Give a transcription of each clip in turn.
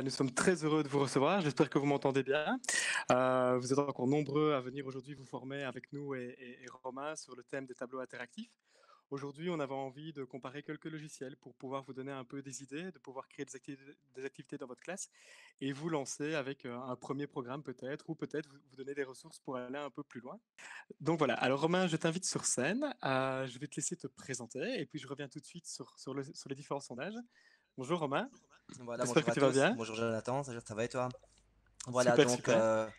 nous sommes très heureux de vous recevoir. J'espère que vous m'entendez bien. Vous êtes encore nombreux à venir aujourd'hui vous former avec nous et Romain sur le thème des tableaux interactifs. Aujourd'hui, on avait envie de comparer quelques logiciels pour pouvoir vous donner un peu des idées, de pouvoir créer des activités dans votre classe et vous lancer avec un premier programme peut-être, ou peut-être vous donner des ressources pour aller un peu plus loin. Donc voilà, alors Romain, je t'invite sur scène. Je vais te laisser te présenter et puis je reviens tout de suite sur les différents sondages. Bonjour Romain, Voilà, j'espère bonjour que à tu vas tous. bien. Bonjour Jonathan, ça va et toi? Voilà, Super, donc super.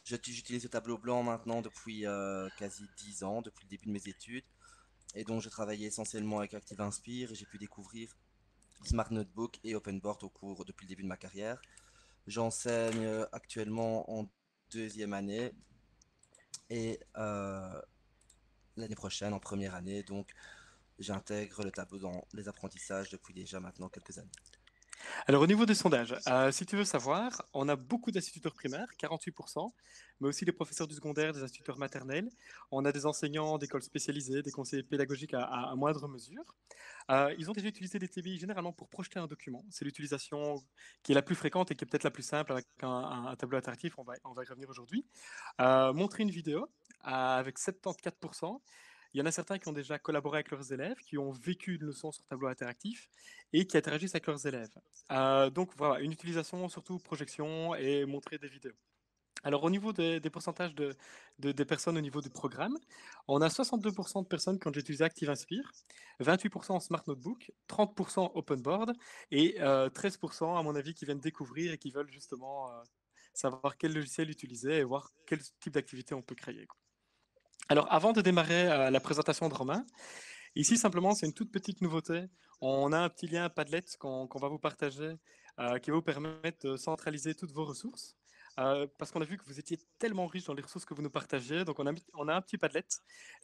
j'utilise le tableau blanc maintenant depuis quasi 10 ans, depuis le début de mes études. Et donc je travaillais essentiellement avec ActiveInspire et j'ai pu découvrir Smart Notebook et OpenBoard depuis le début de ma carrière. J'enseigne actuellement en deuxième année et l'année prochaine en première année. Donc j'intègre le tableau dans les apprentissages depuis déjà maintenant quelques années. Alors au niveau des sondages, si tu veux savoir, on a beaucoup d'instituteurs primaires, 48%, mais aussi des professeurs du secondaire, des instituteurs maternels. On a des enseignants d'écoles spécialisées, des conseillers pédagogiques à moindre mesure. Ils ont déjà utilisé des TBI généralement pour projeter un document. C'est l'utilisation qui est la plus fréquente et qui est peut-être la plus simple avec un tableau interactif. On va y revenir aujourd'hui. Montrer une vidéo avec 74%. Il y en a certains qui ont déjà collaboré avec leurs élèves, qui ont vécu une leçon sur tableau interactif et qui interagissent avec leurs élèves. Donc voilà, une utilisation surtout projection et montrer des vidéos. Alors au niveau des pourcentages des personnes au niveau du programme, on a 62% de personnes qui ont déjà utilisé ActiveInspire, 28% en Smart Notebook, 30% OpenBoard et 13% à mon avis qui viennent découvrir et qui veulent justement savoir quel logiciel utiliser et voir quel type d'activité on peut créer, quoi. Alors avant de démarrer la présentation de Romain, ici, simplement, c'est une toute petite nouveauté. On a un petit lien Padlet qu'on va vous partager qui va vous permettre de centraliser toutes vos ressources. Parce qu'on a vu que vous étiez tellement riche dans les ressources que vous nous partagiez. Donc, on a un petit Padlet.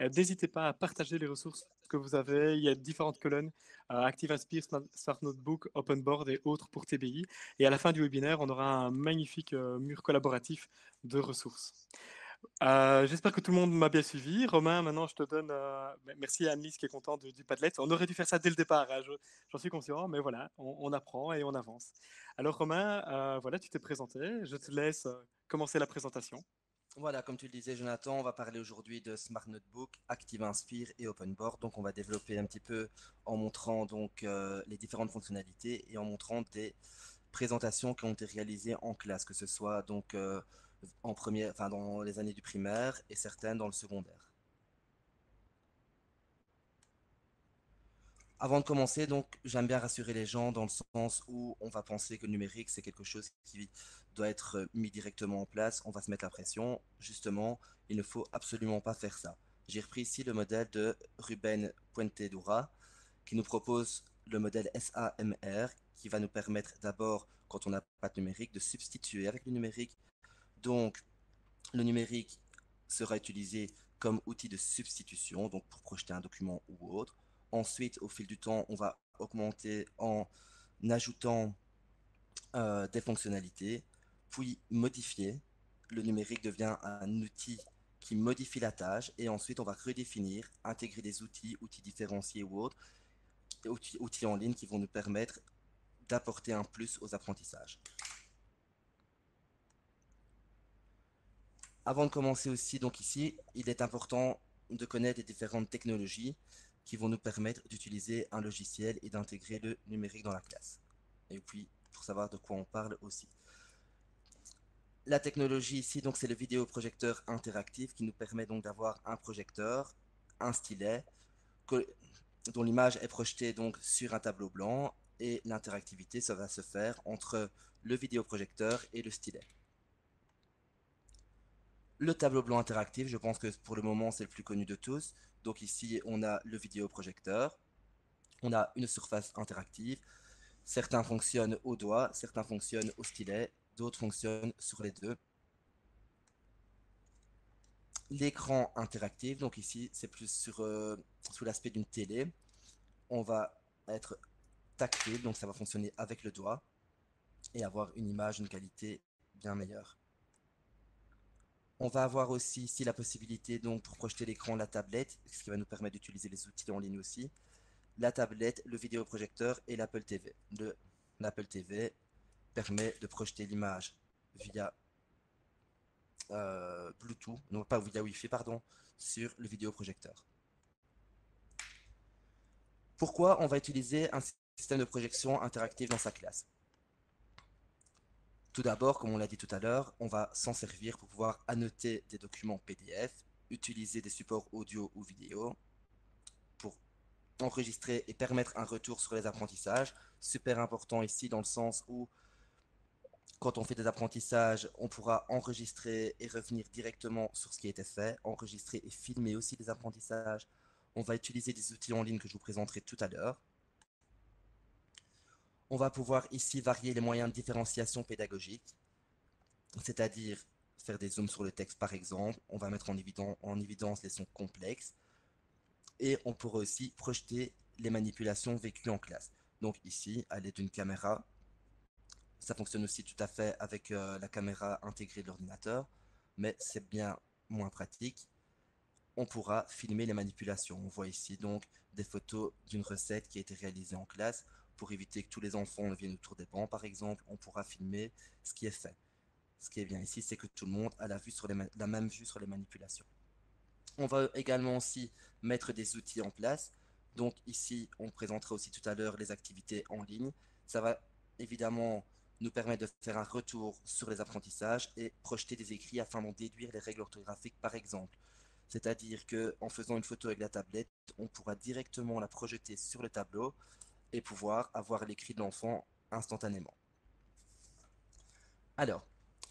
N'hésitez pas à partager les ressources que vous avez. Il y a différentes colonnes ActiveInspire, Smart Notebook, OpenBoard et autres pour TBI. Et à la fin du webinaire, on aura un magnifique mur collaboratif de ressources. J'espère que tout le monde m'a bien suivi. Romain, maintenant, je te donne. Merci à Annelise qui est contente du Padlet. On aurait dû faire ça dès le départ, hein, j'en suis conscient, mais voilà, on apprend et on avance. Alors, Romain, voilà, tu t'es présenté. Je te laisse commencer la présentation. Voilà, comme tu le disais, Jonathan, on va parler aujourd'hui de Smart Notebook, ActiveInspire et OpenBoard. Donc, on va développer un petit peu en montrant donc les différentes fonctionnalités et en montrant des présentations qui ont été réalisées en classe, que ce soit donc en première, enfin dans les années du primaire et certaines dans le secondaire. Avant de commencer, donc, j'aime bien rassurer les gens dans le sens où on va penser que le numérique, c'est quelque chose qui doit être mis directement en place. On va se mettre la pression. Justement, il ne faut absolument pas faire ça. J'ai repris ici le modèle de Ruben Puentedura qui nous propose le modèle SAMR qui va nous permettre d'abord, quand on n'a pas de numérique, de substituer avec le numérique. Donc, le numérique sera utilisé comme outil de substitution, donc pour projeter un document ou autre. Ensuite, au fil du temps, on va augmenter en ajoutant des fonctionnalités, puis modifier. Le numérique devient un outil qui modifie la tâche et ensuite on va redéfinir, intégrer des outils, outils différenciés ou autres, outils en ligne qui vont nous permettre d'apporter un plus aux apprentissages. Avant de commencer aussi, donc ici, il est important de connaître les différentes technologies qui vont nous permettre d'utiliser un logiciel et d'intégrer le numérique dans la classe. Et puis, pour savoir de quoi on parle aussi. La technologie ici, donc, c'est le vidéoprojecteur interactif qui nous permet donc d'avoir un projecteur, un stylet, dont l'image est projetée donc sur un tableau blanc et l'interactivité, ça va se faire entre le vidéoprojecteur et le stylet. Le tableau blanc interactif, je pense que pour le moment c'est le plus connu de tous. Donc ici on a le vidéoprojecteur, on a une surface interactive. Certains fonctionnent au doigt, certains fonctionnent au stylet, d'autres fonctionnent sur les deux. L'écran interactif, donc ici c'est plus sous l'aspect d'une télé. On va être tactile, donc ça va fonctionner avec le doigt et avoir une image, une qualité bien meilleure. On va avoir aussi ici la possibilité donc pour projeter l'écran la tablette, ce qui va nous permettre d'utiliser les outils en ligne aussi. La tablette, le vidéoprojecteur et l'Apple TV. L'Apple TV permet de projeter l'image via Bluetooth, non pas via Wi-Fi, pardon, sur le vidéoprojecteur. Pourquoi on va utiliser un système de projection interactive dans sa classe? Tout d'abord, comme on l'a dit tout à l'heure, on va s'en servir pour pouvoir annoter des documents PDF, utiliser des supports audio ou vidéo pour enregistrer et permettre un retour sur les apprentissages. Super important ici dans le sens où quand on fait des apprentissages, on pourra enregistrer et revenir directement sur ce qui a été fait, enregistrer et filmer aussi les apprentissages. On va utiliser des outils en ligne que je vous présenterai tout à l'heure. On va pouvoir ici varier les moyens de différenciation pédagogique, c'est-à-dire faire des zooms sur le texte par exemple. On va mettre en évidence les sons complexes et on pourra aussi projeter les manipulations vécues en classe. Donc ici, à l'aide d'une caméra, ça fonctionne aussi tout à fait avec la caméra intégrée de l'ordinateur, mais c'est bien moins pratique. On pourra filmer les manipulations. On voit ici donc des photos d'une recette qui a été réalisée en classe. Pour éviter que tous les enfants viennent autour des bancs, par exemple, on pourra filmer ce qui est fait. Ce qui est bien ici, c'est que tout le monde a la même vue sur les manipulations. On va également aussi mettre des outils en place. Donc ici, on présentera aussi tout à l'heure les activités en ligne. Ça va évidemment nous permettre de faire un retour sur les apprentissages et projeter des écrits afin d'en déduire les règles orthographiques par exemple. C'est-à-dire qu'en faisant une photo avec la tablette, on pourra directement la projeter sur le tableau et pouvoir avoir l'écrit de l'enfant instantanément. Alors,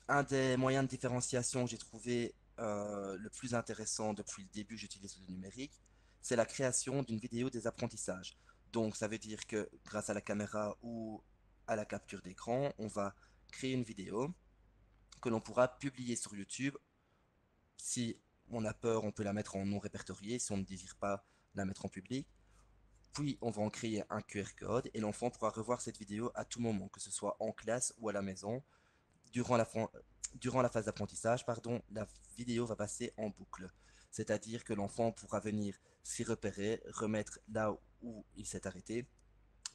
un des moyens de différenciation que j'ai trouvé le plus intéressant depuis le début que j'utilise le numérique, c'est la création d'une vidéo des apprentissages. Donc, ça veut dire que grâce à la caméra ou à la capture d'écran, on va créer une vidéo que l'on pourra publier sur YouTube. Si on a peur, on peut la mettre en non répertorié si on ne désire pas la mettre en public. Puis, on va en créer un QR code et l'enfant pourra revoir cette vidéo à tout moment, que ce soit en classe ou à la maison. Durant la phase d'apprentissage, pardon, la vidéo va passer en boucle. C'est-à-dire que l'enfant pourra venir s'y repérer, remettre là où il s'est arrêté,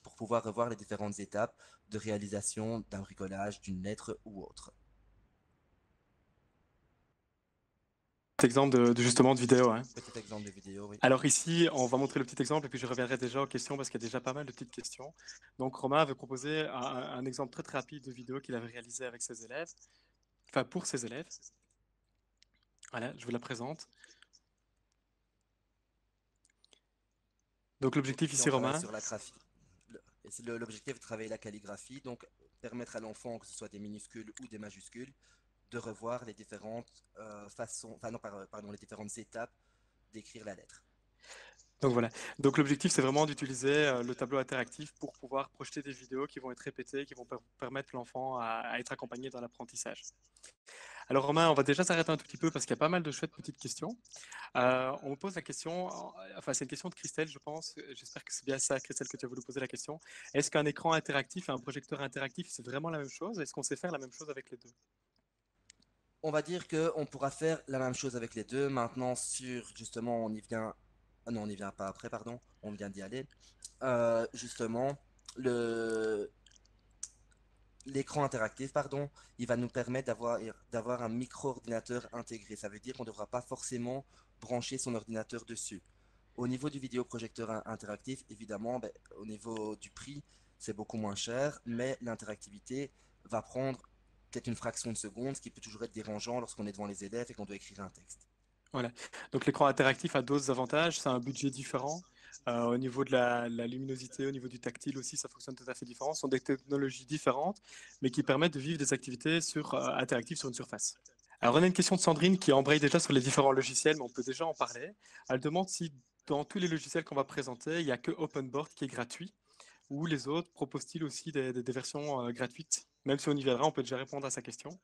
pour pouvoir revoir les différentes étapes de réalisation d'un bricolage, d'une lettre ou autre. Exemple justement de vidéo. Hein. Petit exemple de vidéo, oui. Alors ici, on va montrer le petit exemple et puis je reviendrai déjà aux questions parce qu'il y a déjà pas mal de petites questions. Donc Romain avait proposé un exemple très très rapide de vidéo qu'il avait réalisé avec ses élèves, enfin pour ses élèves. Voilà, je vous la présente. Donc l'objectif ici, On travaille Romain. sur la graphie. L'objectif est de travailler la calligraphie, donc permettre à l'enfant, que ce soit des minuscules ou des majuscules, de revoir les différentes façons, enfin non, pardon, les différentes étapes d'écrire la lettre. Donc voilà. Donc l'objectif, c'est vraiment d'utiliser le tableau interactif pour pouvoir projeter des vidéos qui vont être répétées, qui vont permettre l'enfant à être accompagné dans l'apprentissage. Alors Romain, on va déjà s'arrêter un tout petit peu parce qu'il y a pas mal de chouettes petites questions. On me pose la question, enfin c'est une question de Christelle, je pense. J'espère que c'est bien ça, Christelle, que tu as voulu poser la question. Est-ce qu'un écran interactif et un projecteur interactif, c'est vraiment la même chose? Est-ce qu'on sait faire la même chose avec les deux? On va dire qu'on pourra faire la même chose avec les deux. Maintenant, justement, on y vient. Ah non, on n'y vient pas après, pardon. On vient d'y aller. Justement, l'écran interactif, pardon, il va nous permettre d'avoir un micro-ordinateur intégré. Ça veut dire qu'on ne devra pas forcément brancher son ordinateur dessus. Au niveau du vidéoprojecteur interactif, évidemment, ben, au niveau du prix, c'est beaucoup moins cher, mais l'interactivité va prendre peut-être une fraction de seconde, ce qui peut toujours être dérangeant lorsqu'on est devant les élèves et qu'on doit écrire un texte. Voilà. Donc l'écran interactif a d'autres avantages, c'est un budget différent. Au niveau de la luminosité, au niveau du tactile aussi, ça fonctionne tout à fait différent. Ce sont des technologies différentes, mais qui permettent de vivre des activités interactives sur une surface. Alors on a une question de Sandrine qui embraye déjà sur les différents logiciels, mais on peut déjà en parler. Elle demande si dans tous les logiciels qu'on va présenter, il n'y a que OpenBoard qui est gratuit, ou les autres proposent-ils aussi des versions gratuites? Même si on y viendra, on peut déjà répondre à sa question.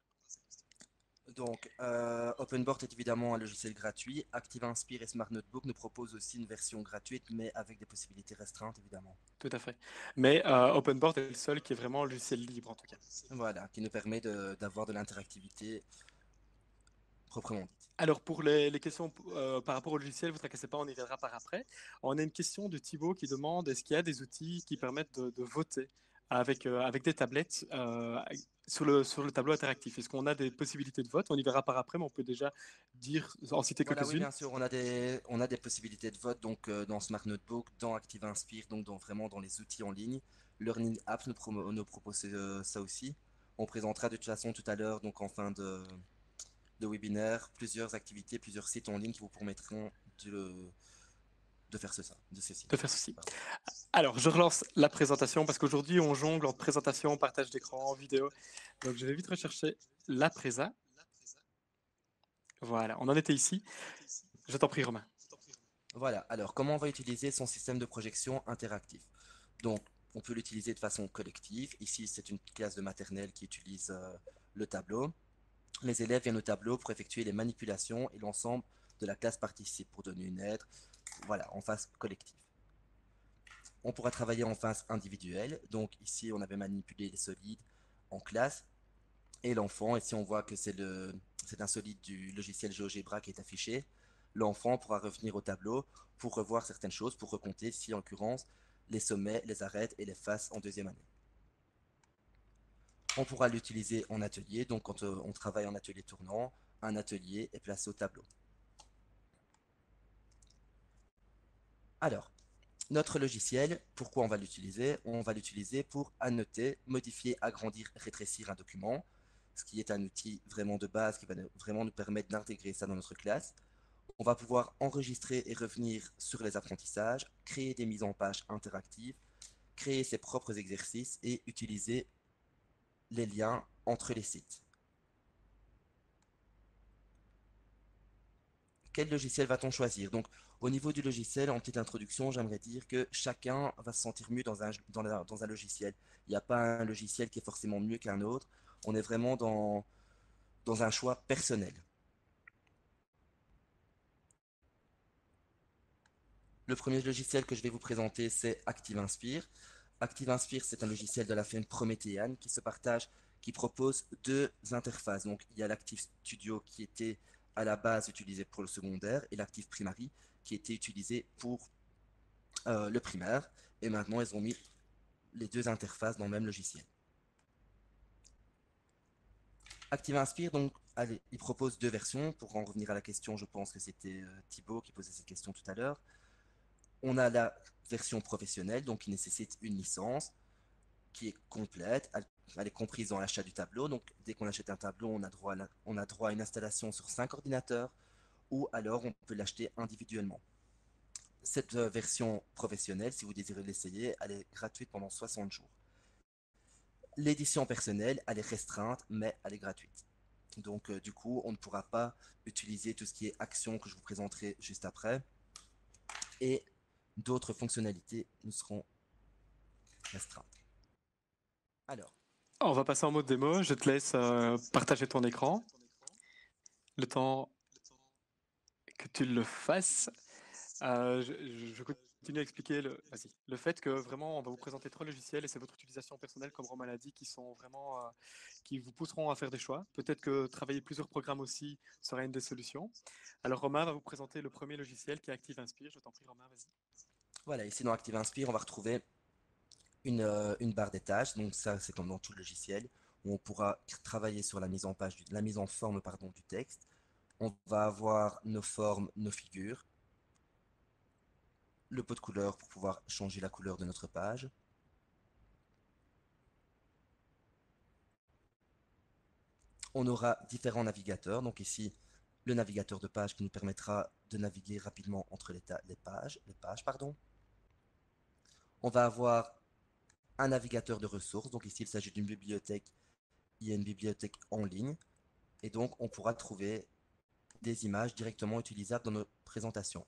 Donc, OpenBoard est évidemment un logiciel gratuit. ActiveInspire et Smart Notebook nous proposent aussi une version gratuite, mais avec des possibilités restreintes, évidemment. Tout à fait. Mais OpenBoard est le seul qui est vraiment un logiciel libre, en tout cas. Voilà, qui nous permet d'avoir de l'interactivité proprement dite. Alors, pour les questions par rapport au logiciel, vous ne tracassez pas, on y viendra par après. On a une question de Thibaut qui demande est-ce qu'il y a des outils qui permettent de voter avec des tablettes sur le tableau interactif. Est-ce qu'on a des possibilités de vote? On y verra par après, mais on peut déjà dire, en citer Voilà, oui, quelques-unes. bien sûr, on a des possibilités de vote donc dans Smart Notebook, dans Active Inspire, donc vraiment dans les outils en ligne. Learning Apps nous propose ça aussi. On présentera de toute façon tout à l'heure, donc en fin de webinaire, plusieurs activités, plusieurs sites en ligne qui vous permettront de faire de ceci. De faire ceci. Pardon. Alors, je relance la présentation parce qu'aujourd'hui, on jongle entre présentation, partage d'écran, vidéo. Donc, je vais vite rechercher la présa. Voilà, on en était ici. Je t'en prie, Romain. Voilà, alors comment on va utiliser son système de projection interactif? Donc, on peut l'utiliser de façon collective. Ici, c'est une classe de maternelle qui utilise le tableau. Les élèves viennent au tableau pour effectuer les manipulations et l'ensemble de la classe participe pour donner une aide, voilà, en phase collective. On pourra travailler en phase individuelle. Donc ici, on avait manipulé les solides en classe et l'enfant, ici on voit que c'est un solide du logiciel GeoGebra qui est affiché. L'enfant pourra revenir au tableau pour revoir certaines choses, pour recompter, ici en l'occurrence, les sommets, les arêtes et les faces en deuxième année. On pourra l'utiliser en atelier, donc quand on travaille en atelier tournant, un atelier est placé au tableau. Alors, notre logiciel, pourquoi on va l'utiliser? On va l'utiliser pour annoter, modifier, agrandir, rétrécir un document, ce qui est un outil vraiment de base qui va vraiment nous permettre d'intégrer ça dans notre classe. On va pouvoir enregistrer et revenir sur les apprentissages, créer des mises en page interactives, créer ses propres exercices et utiliser les liens entre les sites. Quel logiciel va-t-on choisir? Donc, au niveau du logiciel, en petite introduction, j'aimerais dire que chacun va se sentir mieux dans un logiciel. Il n'y a pas un logiciel qui est forcément mieux qu'un autre. On est vraiment dans un choix personnel. Le premier logiciel que je vais vous présenter, c'est ActiveInspire. ActiveInspire, c'est un logiciel de la firme Promethean qui se partage, qui propose deux interfaces. Donc, il y a l'Active Studio qui était à la base utilisé pour le secondaire et l'Active Primary qui était utilisé pour le primaire. Et maintenant, ils ont mis les deux interfaces dans le même logiciel. ActiveInspire, donc, allez, il propose deux versions. Pour en revenir à la question, je pense que c'était Thibaut qui posait cette question tout à l'heure. On a la version professionnelle, donc qui nécessite une licence, qui est complète. Elle est comprise dans l'achat du tableau. Donc, dès qu'on achète un tableau, on a droit à une installation sur 5 ordinateurs, ou alors on peut l'acheter individuellement. Cette version professionnelle, si vous désirez l'essayer, elle est gratuite pendant 60 jours. L'édition personnelle, elle est restreinte, mais elle est gratuite. Donc, du coup, on ne pourra pas utiliser tout ce qui est action que je vous présenterai juste après. Et d'autres fonctionnalités nous seront restreintes. Alors, On va passer en mode démo. Je te laisse partager ton écran. Le temps que tu le fasses. Je continue à expliquer le fait que vraiment, on va vous présenter trois logiciels et c'est votre utilisation personnelle, comme Romain l'a dit, qui sont vraiment, qui vous pousseront à faire des choix. Peut-être que travailler plusieurs programmes aussi sera une des solutions. Alors, Romain va vous présenter le premier logiciel qui est ActiveInspire. Je t'en prie, Romain, vas-y. voilà, ici dans ActiveInspire, on va retrouver une barre des tâches. Donc ça, c'est comme dans tout le logiciel, où on pourra travailler sur la mise en page, la mise en forme, pardon, du texte. On va avoir nos formes, nos figures, le pot de couleur pour pouvoir changer la couleur de notre page. On aura différents navigateurs. Donc ici, le navigateur de page qui nous permettra de naviguer rapidement entre les pages, pardon. On va avoir un navigateur de ressources. Donc ici, il s'agit d'une bibliothèque. Il y a une bibliothèque en ligne. Et donc, on pourra trouver des images directement utilisables dans nos présentations.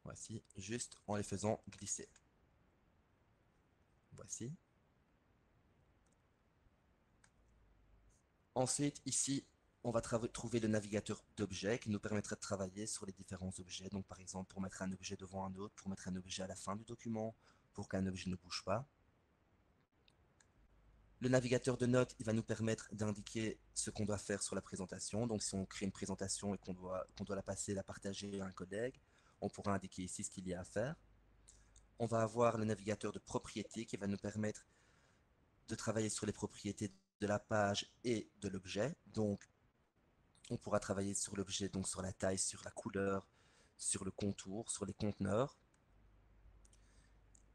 Voici, juste en les faisant glisser. Voici. Ensuite, ici, on va trouver le navigateur d'objets qui nous permettra de travailler sur les différents objets. Donc, par exemple, pour mettre un objet devant un autre, pour mettre un objet à la fin du document, pour qu'un objet ne bouge pas. Le navigateur de notes, il va nous permettre d'indiquer ce qu'on doit faire sur la présentation. Donc, si on crée une présentation et qu'on doit la passer, la partager à un collègue, On pourra indiquer ici ce qu'il y a à faire. On va avoir le navigateur de propriétés qui va nous permettre de travailler sur les propriétés de la page et de l'objet. Donc, on pourra travailler sur l'objet, donc sur la taille, sur la couleur, sur le contour, sur les conteneurs.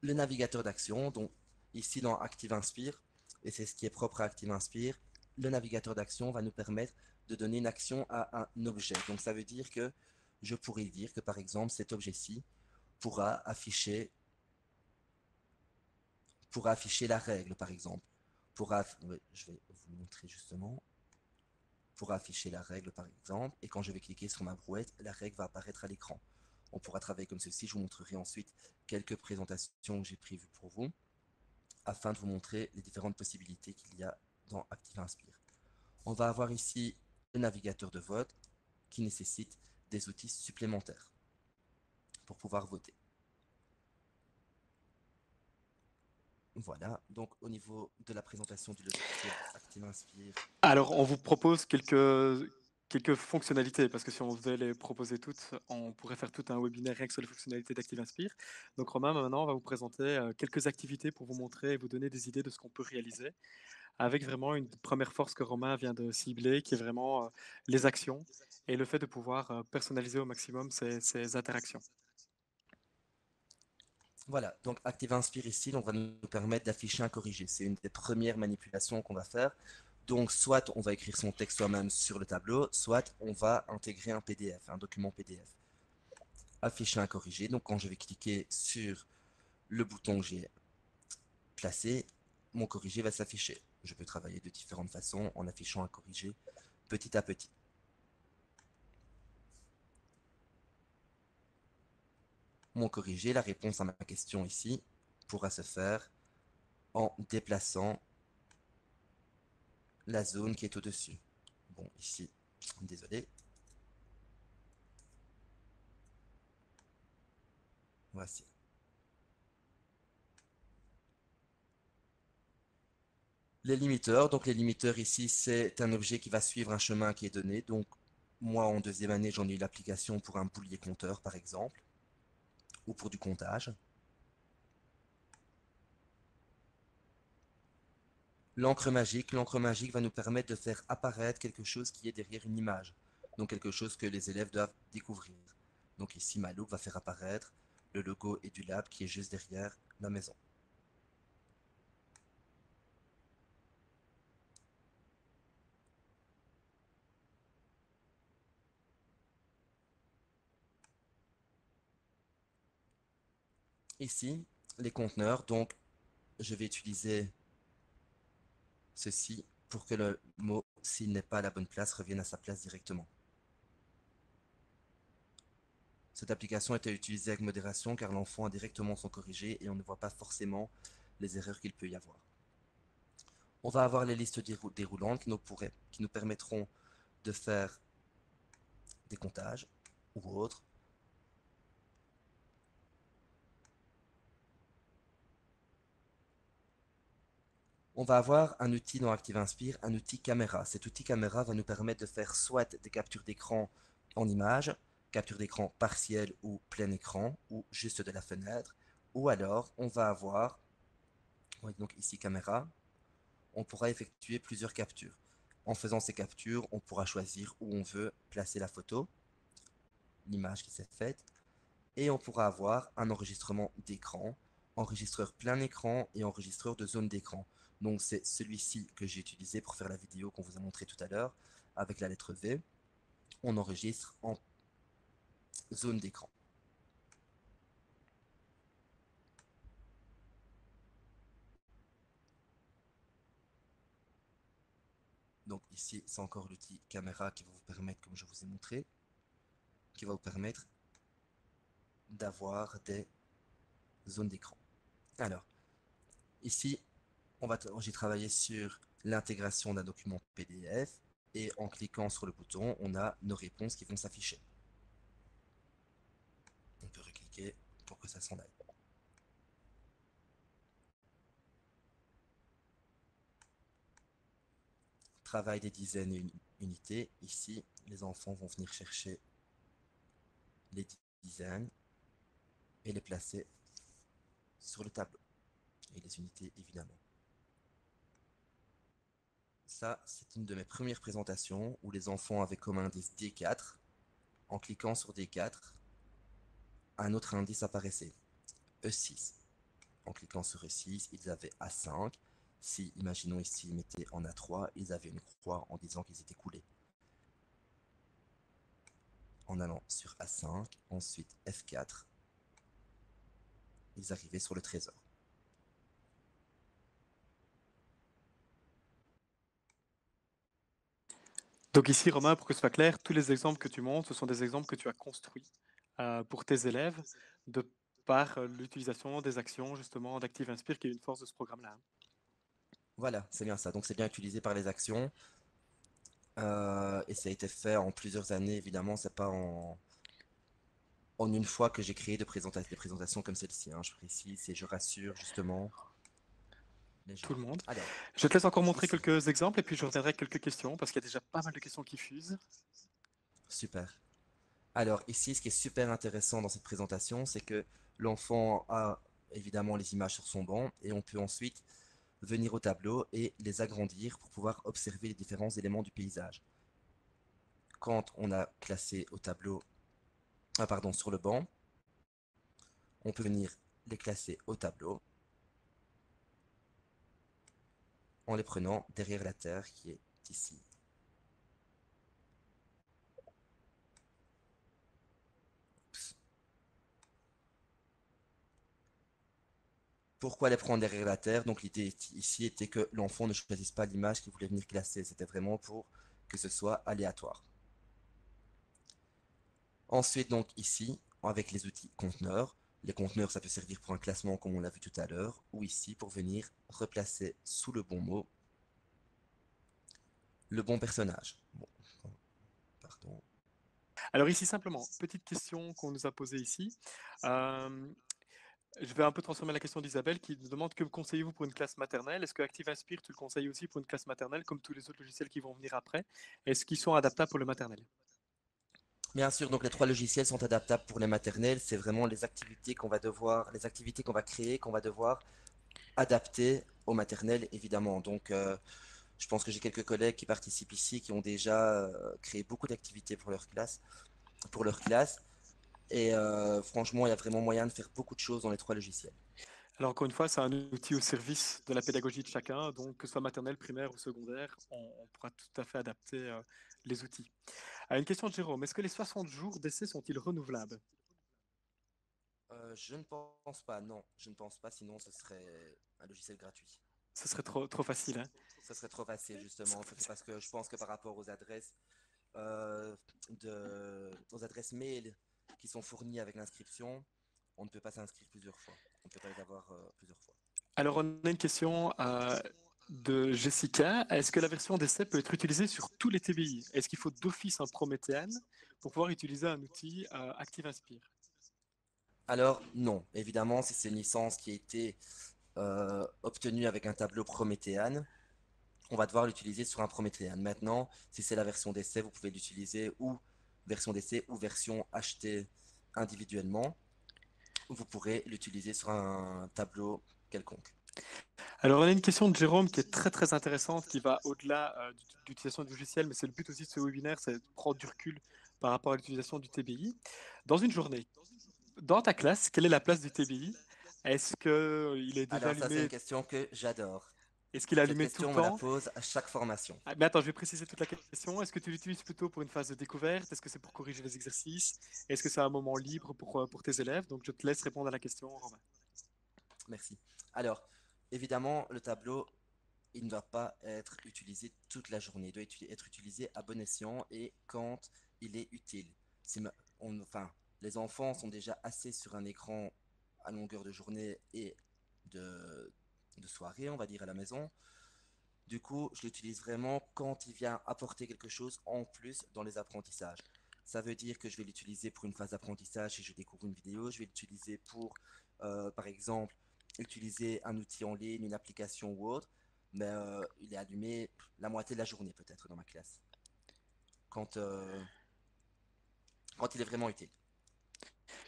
Le navigateur d'action, donc ici dans ActiveInspire, et c'est ce qui est propre à ActiveInspire, le navigateur d'action va nous permettre de donner une action à un objet. Donc ça veut dire que je pourrais dire que par exemple cet objet-ci pourra afficher la règle par exemple. Oui, je vais vous montrer justement. Pourra afficher la règle par exemple, et quand je vais cliquer sur ma brouette, la règle va apparaître à l'écran. On pourra travailler comme ceci. Je vous montrerai ensuite quelques présentations que j'ai prévues pour vous, afin de vous montrer les différentes possibilités qu'il y a dans ActiveInspire. On va avoir ici le navigateur de vote qui nécessite des outils supplémentaires pour pouvoir voter. Voilà, donc au niveau de la présentation du logiciel ActiveInspire. Alors, on vous propose quelques fonctionnalités, parce que si on devait les proposer toutes, on pourrait faire tout un webinaire rien que sur les fonctionnalités d'ActiveInspire. Donc, Romain, maintenant, on va vous présenter quelques activités pour vous montrer et vous donner des idées de ce qu'on peut réaliser, avec vraiment une première force que Romain vient de cibler, qui est vraiment les actions et le fait de pouvoir personnaliser au maximum ces interactions. Voilà, donc ActiveInspire ici donc, va nous permettre d'afficher un corrigé. C'est une des premières manipulations qu'on va faire. Donc soit on va écrire son texte soi-même sur le tableau, soit on va intégrer un PDF, un document PDF. Afficher un corrigé, donc quand je vais cliquer sur le bouton que j'ai placé, mon corrigé va s'afficher. Je peux travailler de différentes façons en affichant un corrigé petit à petit. Mon corrigé, la réponse à ma question ici, pourra se faire en déplaçant la zone qui est au-dessus. Bon, ici, désolé. Voici. Les limiteurs, donc les limiteurs ici, c'est un objet qui va suivre un chemin qui est donné. Donc, moi, en deuxième année, j'en ai eu l'application pour un boulier compteur, par exemple, ou pour du comptage. L'encre magique va nous permettre de faire apparaître quelque chose qui est derrière une image. Donc, quelque chose que les élèves doivent découvrir. Donc ici, ma loupe va faire apparaître le logo EduLab qui est juste derrière la maison. Ici, les conteneurs, donc je vais utiliser ceci pour que le mot, s'il n'est pas à la bonne place, revienne à sa place directement. Cette application est à utiliser avec modération car l'enfant a directement son corrigé et on ne voit pas forcément les erreurs qu'il peut y avoir. On va avoir les listes déroulantes qui nous permettront de faire des comptages ou autres. On va avoir un outil dans ActiveInspire, un outil caméra. Cet outil caméra va nous permettre de faire soit des captures d'écran en image, capture d'écran partielle ou plein écran, ou juste de la fenêtre, ou alors on va avoir, donc ici caméra, on pourra effectuer plusieurs captures. En faisant ces captures, on pourra choisir où on veut placer la photo, l'image qui s'est faite, et on pourra avoir un enregistrement d'écran, enregistreur plein écran et enregistreur de zone d'écran. Donc c'est celui-ci que j'ai utilisé pour faire la vidéo qu'on vous a montré tout à l'heure avec la lettre V. On enregistre en zone d'écran. Donc ici, c'est encore l'outil caméra qui va vous permettre, comme je vous ai montré, qui va vous permettre d'avoir des zones d'écran. Alors, ici, j'ai travaillé sur l'intégration d'un document PDF et en cliquant sur le bouton, on a nos réponses qui vont s'afficher. On peut recliquer pour que ça s'en aille. Travail des dizaines et unités. Ici, les enfants vont venir chercher les dizaines et les placer sur le tableau. Et les unités, évidemment. Ça, c'est une de mes premières présentations où les enfants avaient comme indice D4. En cliquant sur D4, un autre indice apparaissait, E6. En cliquant sur E6, ils avaient A5. Si, imaginons ici, ils mettaient en A3, ils avaient une croix en disant qu'ils étaient coulés. En allant sur A5, ensuite F4, ils arrivaient sur le trésor. Donc ici, Romain, pour que ce soit clair, tous les exemples que tu montres, ce sont des exemples que tu as construits pour tes élèves de par l'utilisation des actions justement d'Active Inspire, qui est une force de ce programme-là. Voilà, c'est bien ça. Donc c'est bien utilisé par les actions. Et ça a été fait en plusieurs années, évidemment. C'est pas en une fois que j'ai créé des présentations comme celle-ci, hein, je précise, et je rassure justement les gens. Tout le monde. Alors, Je te laisse encore montrer ici, quelques exemples et puis je reviendrai avec quelques questions parce qu'il y a déjà pas mal de questions qui fusent. super. Alors ici, ce qui est super intéressant dans cette présentation, c'est que l'enfant a évidemment les images sur son banc et on peut ensuite venir au tableau et les agrandir pour pouvoir observer les différents éléments du paysage. Quand on a classé au tableau, pardon, sur le banc, on peut venir les classer au tableau en les prenant derrière la terre qui est ici. Pourquoi les prendre derrière la terre? Donc l'idée ici était que l'enfant ne choisisse pas l'image qu'il voulait venir classer. C'était vraiment pour que ce soit aléatoire. Ensuite, donc ici, avec les outils conteneurs, les conteneurs, ça peut servir pour un classement comme on l'a vu tout à l'heure, ou ici pour venir replacer sous le bon mot le bon personnage. Bon, pardon. Alors ici simplement, petite question qu'on nous a posée ici. Euh, je vais un peu transformer la question d'Isabelle qui nous demande que conseillez-vous pour une classe maternelle? Est-ce que Active Inspire, tu le conseilles aussi pour une classe maternelle comme tous les autres logiciels qui vont venir après? Est-ce qu'ils sont adaptables pour le maternel? Bien sûr, donc les trois logiciels sont adaptables pour les maternelles. C'est vraiment les activités qu'on va devoir, les activités qu'on va créer, qu'on va devoir adapter aux maternelles, évidemment. Donc, je pense que j'ai quelques collègues qui participent ici, qui ont déjà créé beaucoup d'activités pour leur classe. Et franchement, il y a vraiment moyen de faire beaucoup de choses dans les trois logiciels. Alors encore une fois, c'est un outil au service de la pédagogie de chacun, donc que ce soit maternelle, primaire ou secondaire, on pourra tout à fait adapter les outils. Une question de Jérôme, est-ce que les 60 jours d'essai sont-ils renouvelables? Je ne pense pas, non, je ne pense pas, sinon ce serait un logiciel gratuit. Ce serait trop facile, hein? Ce serait trop facile, justement. C'est parce que je pense que par rapport euh, aux adresses mail qui sont fournies avec l'inscription, on ne peut pas s'inscrire plusieurs fois. On ne peut pas les avoir plusieurs fois. Alors, on a une question de Jessica. Est-ce que la version d'essai peut être utilisée sur tous les TBI? Est-ce qu'il faut d'office un Promethean pour pouvoir utiliser un outil ActiveInspire? Alors, non, évidemment, si c'est une licence qui a été obtenue avec un tableau Promethean, on va devoir l'utiliser sur un Promethean. Maintenant, si c'est la version d'essai, vous pouvez l'utiliser ou version d'essai ou version achetée individuellement. Vous pourrez l'utiliser sur un tableau quelconque. Alors, on a une question de Jérôme qui est très intéressante, qui va au-delà d'utilisation du logiciel, mais c'est le but aussi de ce webinaire, c'est de prendre du recul par rapport à l'utilisation du TBI. Dans une journée, dans ta classe, quelle est la place du TBI? Est-ce qu'il est déjà Alors ça, c'est une allumé? question que j'adore. Est-ce qu'il est Cette allumé tout le question, on me la temps? pose à chaque formation. Mais attends, je vais préciser toute la question. Est-ce que tu l'utilises plutôt pour une phase de découverte? Est-ce que c'est pour corriger les exercices? Est-ce que c'est un moment libre pour tes élèves? Donc, je te laisse répondre à la question, Romain. Merci. Alors, évidemment, le tableau, il ne doit pas être utilisé toute la journée. Il doit être utilisé à bon escient et quand il est utile. Enfin, les enfants sont déjà assez sur un écran à longueur de journée et de, de soirée, on va dire, à la maison. Du coup, je l'utilise vraiment quand il vient apporter quelque chose en plus dans les apprentissages. Ça veut dire que je vais l'utiliser pour une phase d'apprentissage si je découvre une vidéo. Je vais l'utiliser pour, par exemple, utiliser un outil en ligne, une application ou autre. Mais il est allumé la moitié de la journée peut-être dans ma classe. Quand, quand il est vraiment utile.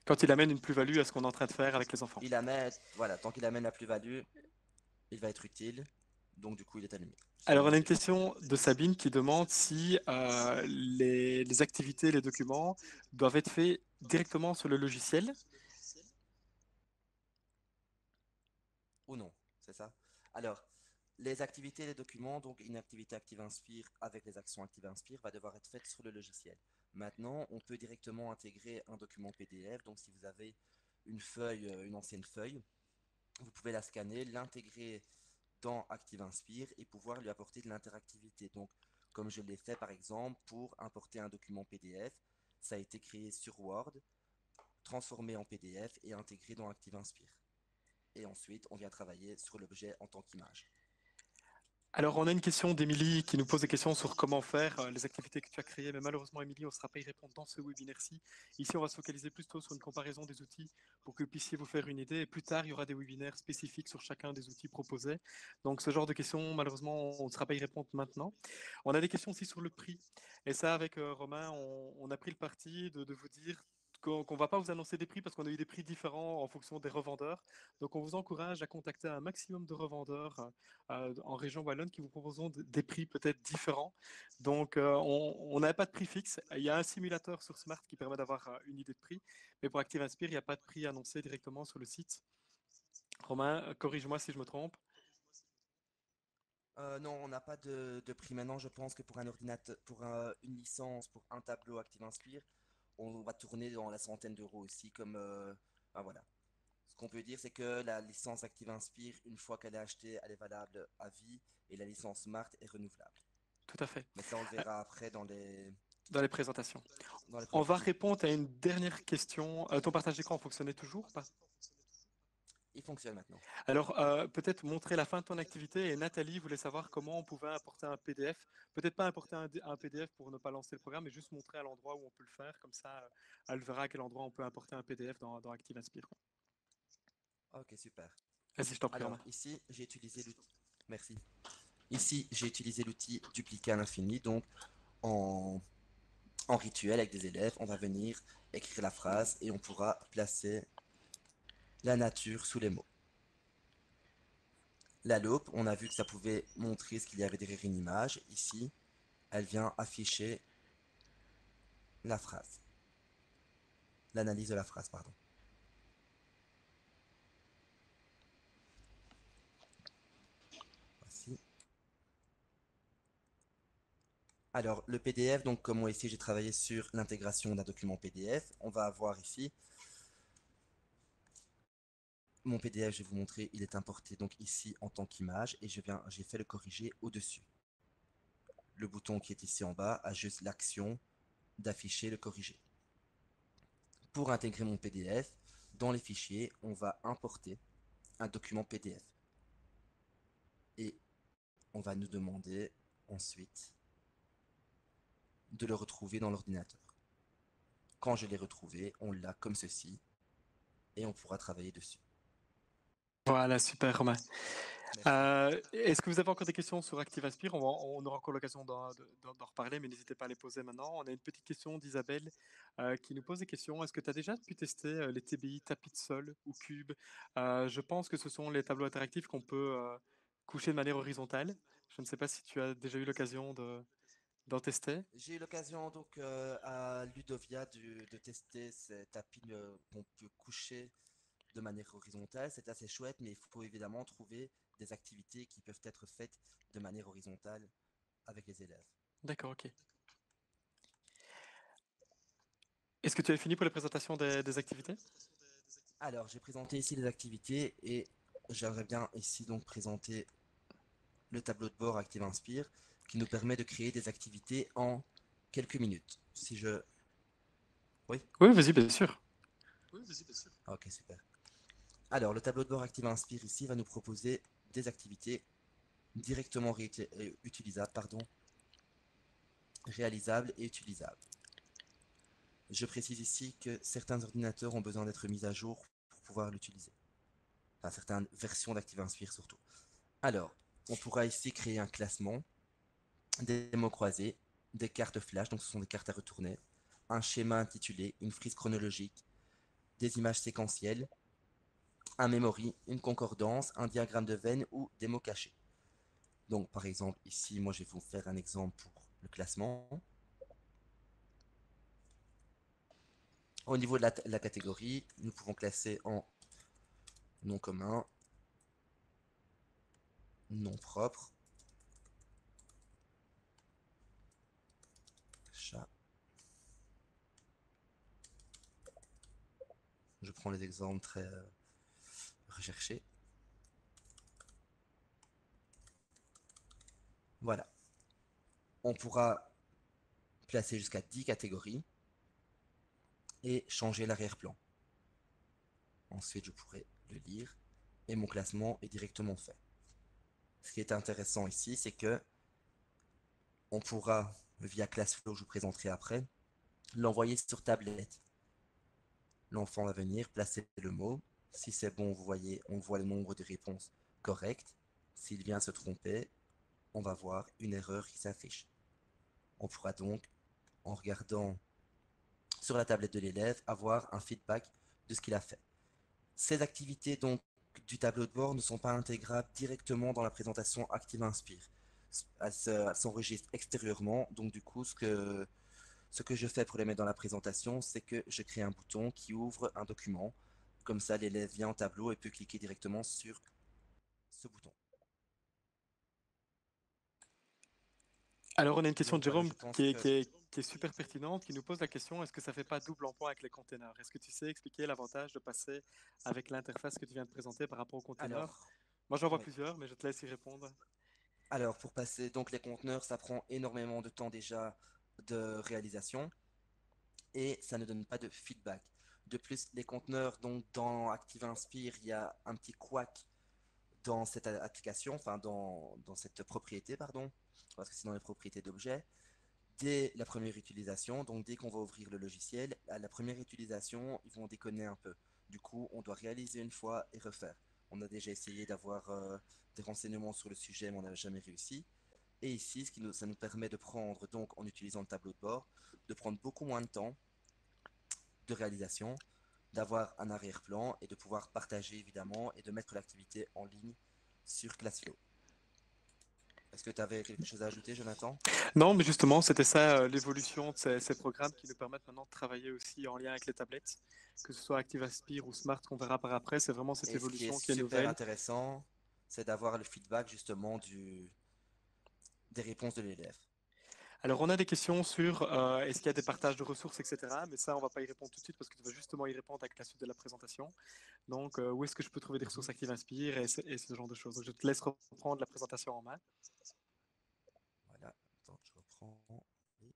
Quand il amène une plus-value à ce qu'on est en train de faire avec les enfants. Il amène, voilà, tant qu'il amène la plus-value, il va être utile. Donc du coup, il est allumé. Alors, Sinon, on a une c'est question de Sabine qui demande si les activités, les documents doivent être faits directement sur le logiciel. ou non, c'est ça. Alors, les activités et les documents, donc une activité Active Inspire avec les actions Active Inspire va devoir être faite sur le logiciel. Maintenant, on peut directement intégrer un document PDF. Donc, si vous avez une feuille, une ancienne feuille, vous pouvez la scanner, l'intégrer dans Active Inspire et pouvoir lui apporter de l'interactivité. Donc, comme je l'ai fait par exemple pour importer un document PDF, ça a été créé sur Word, transformé en PDF et intégré dans Active Inspire. Et ensuite, on vient travailler sur l'objet en tant qu'image. Alors, on a une question d'Émilie qui nous pose des questions sur comment faire les activités que tu as créées, mais malheureusement, Émilie, on ne sera pas y répondre dans ce webinaire-ci. Ici, on va se focaliser plutôt sur une comparaison des outils pour que vous puissiez vous faire une idée. Et plus tard, il y aura des webinaires spécifiques sur chacun des outils proposés. Donc, ce genre de questions, malheureusement, on ne sera pas y répondre maintenant. On a des questions aussi sur le prix. Et ça, avec Romain, on a pris le parti de vous dire qu'on ne va pas vous annoncer des prix parce qu'on a eu des prix différents en fonction des revendeurs. Donc, on vous encourage à contacter un maximum de revendeurs en région wallonne qui vous proposeront des prix peut-être différents. Donc, on n'avait pas de prix fixe. Il y a un simulateur sur Smart qui permet d'avoir une idée de prix, mais pour Active Inspire, il n'y a pas de prix annoncé directement sur le site. Romain, corrige-moi si je me trompe. Non, on n'a pas de prix maintenant. Je pense que pour un ordinateur, pour une licence, pour un tableau Active Inspire, on va tourner dans la centaine d'euros aussi. Comme, ben voilà. Ce qu'on peut dire, c'est que la licence Active Inspire, une fois qu'elle est achetée, elle est valable à vie et la licence Smart est renouvelable. Tout à fait. Mais ça, on le Euh, verra après Dans les présentations. dans les On va présentations. répondre à une dernière question. Ton partage d'écran fonctionnait toujours ou pas? Il fonctionne maintenant. Alors, peut-être montrer la fin de ton activité et Nathalie voulait savoir comment on pouvait importer un PDF. Peut-être pas importer un PDF pour ne pas lancer le programme, mais juste montrer à l'endroit où on peut le faire. Comme ça, elle verra à quel endroit on peut importer un PDF dans Active Inspire. Ok, super. Vas-y, je t'en prie, Alors, Romain. ici, j'ai utilisé l'outil. Merci. Ici, j'ai utilisé l'outil dupliquer à l'infini. Donc, en, en rituel avec des élèves, on va venir écrire la phrase et on pourra placer la nature sous les mots. La loupe, on a vu que ça pouvait montrer ce qu'il y avait derrière une image. Ici, elle vient afficher la phrase. L'analyse de la phrase, pardon. Voici. Alors, le PDF, donc comme moi ici j'ai travaillé sur l'intégration d'un document PDF, on va avoir ici mon PDF, je vais vous montrer, il est importé donc ici en tant qu'image et j'ai fait le corriger au-dessus. Le bouton qui est ici en bas a juste l'action d'afficher le corriger. Pour intégrer mon PDF, dans les fichiers, on va importer un document PDF. Et on va nous demander ensuite de le retrouver dans l'ordinateur. Quand je l'ai retrouvé, on l'a comme ceci et on pourra travailler dessus. Voilà, super, Romain. Merci. Est-ce que vous avez encore des questions sur Active Inspire? On aura encore l'occasion d'en reparler, mais n'hésitez pas à les poser maintenant. On a une petite question d'Isabelle qui nous pose des questions. Est-ce que tu as déjà pu tester les TBI tapis de sol ou cubes? Je pense que ce sont les tableaux interactifs qu'on peut coucher de manière horizontale. Je ne sais pas si tu as déjà eu l'occasion d'en tester. J'ai eu l'occasion donc à Ludovia de tester ces tapis qu'on peut coucher de manière horizontale. C'est assez chouette, mais il faut évidemment trouver des activités qui peuvent être faites de manière horizontale avec les élèves. D'accord, ok. Est-ce que tu as fini pour la présentation des activités? Alors, j'ai présenté ici les activités et j'aimerais bien ici donc présenter le tableau de bord Active Inspire qui nous permet de créer des activités en quelques minutes. Si je... Oui. Oui, vas-y, bien sûr. Ok, super. Alors, le tableau de bord Active Inspire ici va nous proposer des activités directement utilisables, réalisables et utilisables. Je précise ici que certains ordinateurs ont besoin d'être mis à jour pour pouvoir l'utiliser. Enfin, certaines versions d'Active Inspire surtout. Alors, on pourra ici créer un classement, des mots croisés, des cartes flash, donc ce sont des cartes à retourner, un schéma intitulé, une frise chronologique, des images séquentielles, un memory, une concordance, un diagramme de veine ou des mots cachés. Donc par exemple ici, moi je vais vous faire un exemple pour le classement. Au niveau de la catégorie, nous pouvons classer en nom commun, nom propre, chat. Je prends les exemples très recherchés. Voilà. On pourra placer jusqu'à 10 catégories et changer l'arrière-plan. Ensuite, je pourrai le lire et mon classement est directement fait. Ce qui est intéressant ici, c'est que on pourra, via ClassFlow, je vous présenterai après, l'envoyer sur tablette. L'enfant va venir placer le mot. Si c'est bon, vous voyez, on voit le nombre de réponses correctes. S'il vient se tromper, on va voir une erreur qui s'affiche. On pourra donc, en regardant sur la tablette de l'élève, avoir un feedback de ce qu'il a fait. Ces activités donc du tableau de bord ne sont pas intégrables directement dans la présentation Active Inspire. Elles s'enregistrent extérieurement, donc du coup ce que je fais pour les mettre dans la présentation, c'est que je crée un bouton qui ouvre un document. Comme ça, l'élève vient au tableau et peut cliquer directement sur ce bouton. Alors, on a une question Donc de voilà, Jérôme je pense que... qui est super pertinente, qui nous pose la question, est-ce que ça ne fait pas double emploi avec les containers? Est-ce que tu sais expliquer l'avantage de passer avec l'interface que tu viens de présenter par rapport aux containers? Alors, Moi, j'en vois oui. plusieurs, mais je te laisse y répondre. Alors, pour passer donc les conteneurs, ça prend énormément de temps déjà de réalisation et ça ne donne pas de feedback. De plus, les conteneurs, donc dans Active Inspire, il y a un petit couac dans cette application, enfin dans cette propriété, pardon, parce que c'est dans les propriétés d'objets. Dès la première utilisation, donc dès qu'on va ouvrir le logiciel, à la première utilisation, ils vont déconner un peu. Du coup, on doit réaliser une fois et refaire. On a déjà essayé d'avoir des renseignements sur le sujet, mais on n'a jamais réussi. Et ici, ça nous permet de prendre, donc en utilisant le tableau de bord, de prendre beaucoup moins de temps de réalisation, d'avoir un arrière-plan et de pouvoir partager évidemment et de mettre l'activité en ligne sur ClassFlow. Est-ce que tu avais quelque chose à ajouter, Jonathan? Non, mais justement, c'était ça l'évolution de ces programmes qui nous permettent maintenant de travailler aussi en lien avec les tablettes, que ce soit ActiveAspire ou Smart, qu'on verra par après. C'est vraiment cette Et ce qui est évolution qui est super nouvelle. intéressant, c'est d'avoir le feedback justement des réponses de l'élève. Alors, on a des questions sur est-ce qu'il y a des partages de ressources, etc. Mais ça, on ne va pas y répondre tout de suite parce que tu vas justement y répondre avec la suite de la présentation. Donc, où est-ce que je peux trouver des ressources Mhm. ActiveInspire et ce genre de choses. Donc, je te laisse reprendre la présentation en main. Voilà, attends, je reprends. Et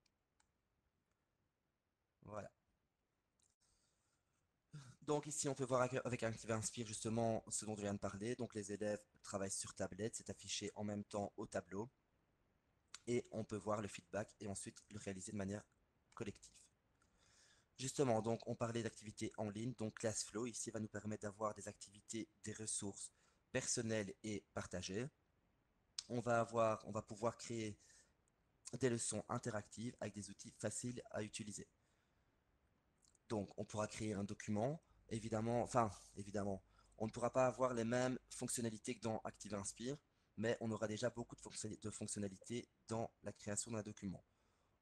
voilà. Donc ici, on peut voir avec Active Inspire justement ce dont je viens de parler. Donc les élèves travaillent sur tablette, c'est affiché en même temps au tableau. Et on peut voir le feedback et ensuite le réaliser de manière collective. Justement, donc on parlait d'activités en ligne, donc ClassFlow ici va nous permettre d'avoir des activités, des ressources personnelles et partagées. On va pouvoir créer des leçons interactives avec des outils faciles à utiliser. Donc on pourra créer un document, évidemment, on ne pourra pas avoir les mêmes fonctionnalités que dans Active Inspire, mais on aura déjà beaucoup de fonctionnalités dans la création d'un document.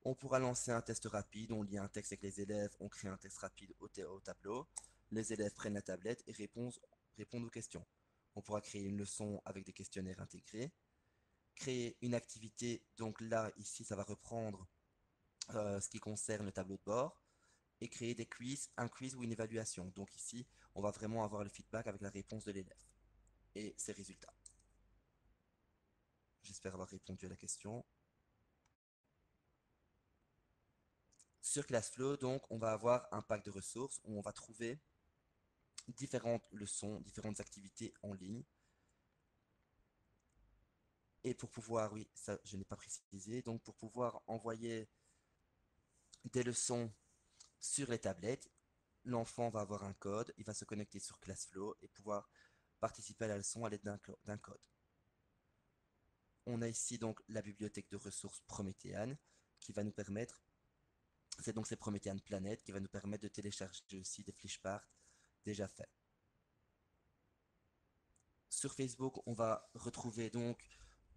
On pourra lancer un test rapide, on lit un texte avec les élèves, on crée un test rapide au tableau, les élèves prennent la tablette et répondent aux questions. On pourra créer une leçon avec des questionnaires intégrés, créer une activité, donc là, ici, ça va reprendre ce qui concerne le tableau de bord, et créer des quiz, un quiz ou une évaluation. Donc ici, on va vraiment avoir le feedback avec la réponse de l'élève et ses résultats. J'espère avoir répondu à la question. Sur ClassFlow, donc, on va avoir un pack de ressources où on va trouver différentes leçons, différentes activités en ligne. Et pour pouvoir, oui, ça je n'ai pas précisé, donc pour pouvoir envoyer des leçons sur les tablettes, l'enfant va avoir un code, il va se connecter sur ClassFlow et pouvoir participer à la leçon à l'aide d'un code. On a ici donc la bibliothèque de ressources Promethean qui va nous permettre, c'est donc ces Promethean Planet qui va nous permettre de télécharger aussi des flashcards déjà fait. Sur Facebook, on va retrouver donc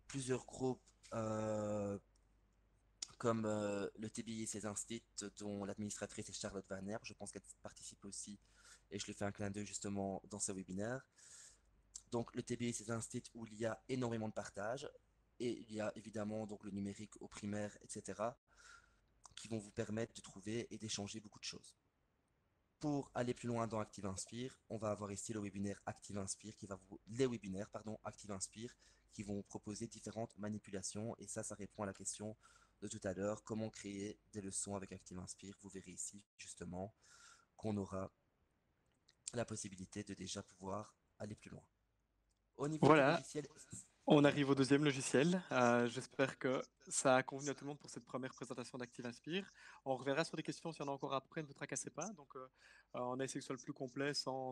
plusieurs groupes comme le TBI et ses instits, dont l'administratrice est Charlotte Warner. Je pense qu'elle participe aussi et je lui fais un clin d'œil justement dans ce webinaire. Donc le TBI et ses instits où il y a énormément de partage et il y a évidemment donc le numérique au primaire, etc., qui vont vous permettre de trouver et d'échanger beaucoup de choses. Pour aller plus loin dans Active Inspire, on va avoir ici le webinaire Active Inspire les webinaires Active Inspire qui vont vous proposer différentes manipulations et ça répond à la question de tout à l'heure, comment créer des leçons avec Active Inspire. Vous verrez ici justement qu'on aura la possibilité de déjà pouvoir aller plus loin. Au niveau des Voilà, logiciels, on oui, arrive au deuxième logiciel. J'espère que ça a convenu à tout le monde pour cette première présentation d'Active Inspire. On reverra sur des questions si on en a encore après, ne vous tracassez pas. Donc, on a essayé que ce soit le plus complet sans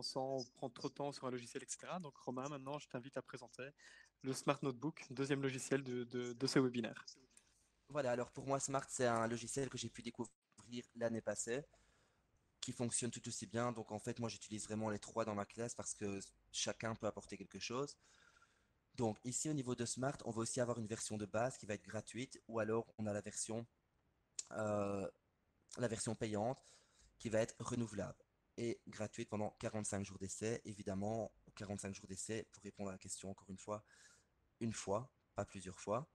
prendre trop de temps sur un logiciel, etc. Donc, Romain, maintenant, je t'invite à présenter le Smart Notebook, deuxième logiciel de ce webinaire. voilà, alors pour moi Smart c'est un logiciel que j'ai pu découvrir l'année passée qui fonctionne tout aussi bien. Donc en fait, moi j'utilise vraiment les trois dans ma classe parce que chacun peut apporter quelque chose. Donc ici au niveau de Smart, on va aussi avoir une version de base qui va être gratuite ou alors on a euh, la version payante qui va être renouvelable et gratuite pendant 45 jours d'essai. Évidemment, 45 jours d'essai pour répondre à la question encore une fois, pas plusieurs fois.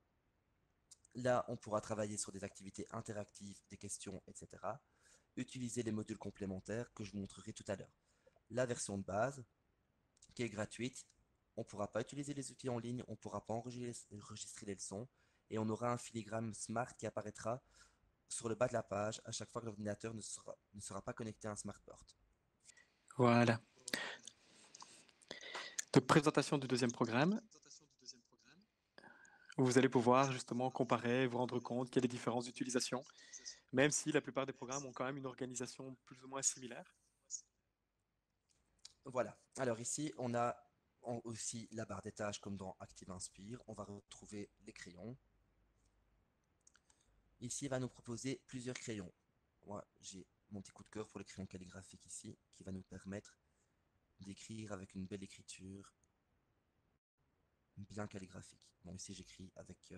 Là, on pourra travailler sur des activités interactives, des questions, etc. Utiliser les modules complémentaires que je vous montrerai tout à l'heure. La version de base, qui est gratuite, on ne pourra pas utiliser les outils en ligne, on ne pourra pas enregistrer les leçons, et on aura un filigrane Smart qui apparaîtra sur le bas de la page à chaque fois que l'ordinateur ne sera pas connecté à un Smartboard. Voilà. Donc, présentation du deuxième programme. Vous allez pouvoir justement comparer, vous rendre compte qu'il y a des différences d'utilisation, même si la plupart des programmes ont quand même une organisation plus ou moins similaire. Voilà. Alors ici, on a aussi la barre des tâches comme dans Active Inspire. On va retrouver les crayons. Ici, il va nous proposer plusieurs crayons. Moi, j'ai mon petit coup de cœur pour les crayons calligraphiques ici, qui va nous permettre d'écrire avec une belle écriture bien calligraphique. Bon, ici, j'écris avec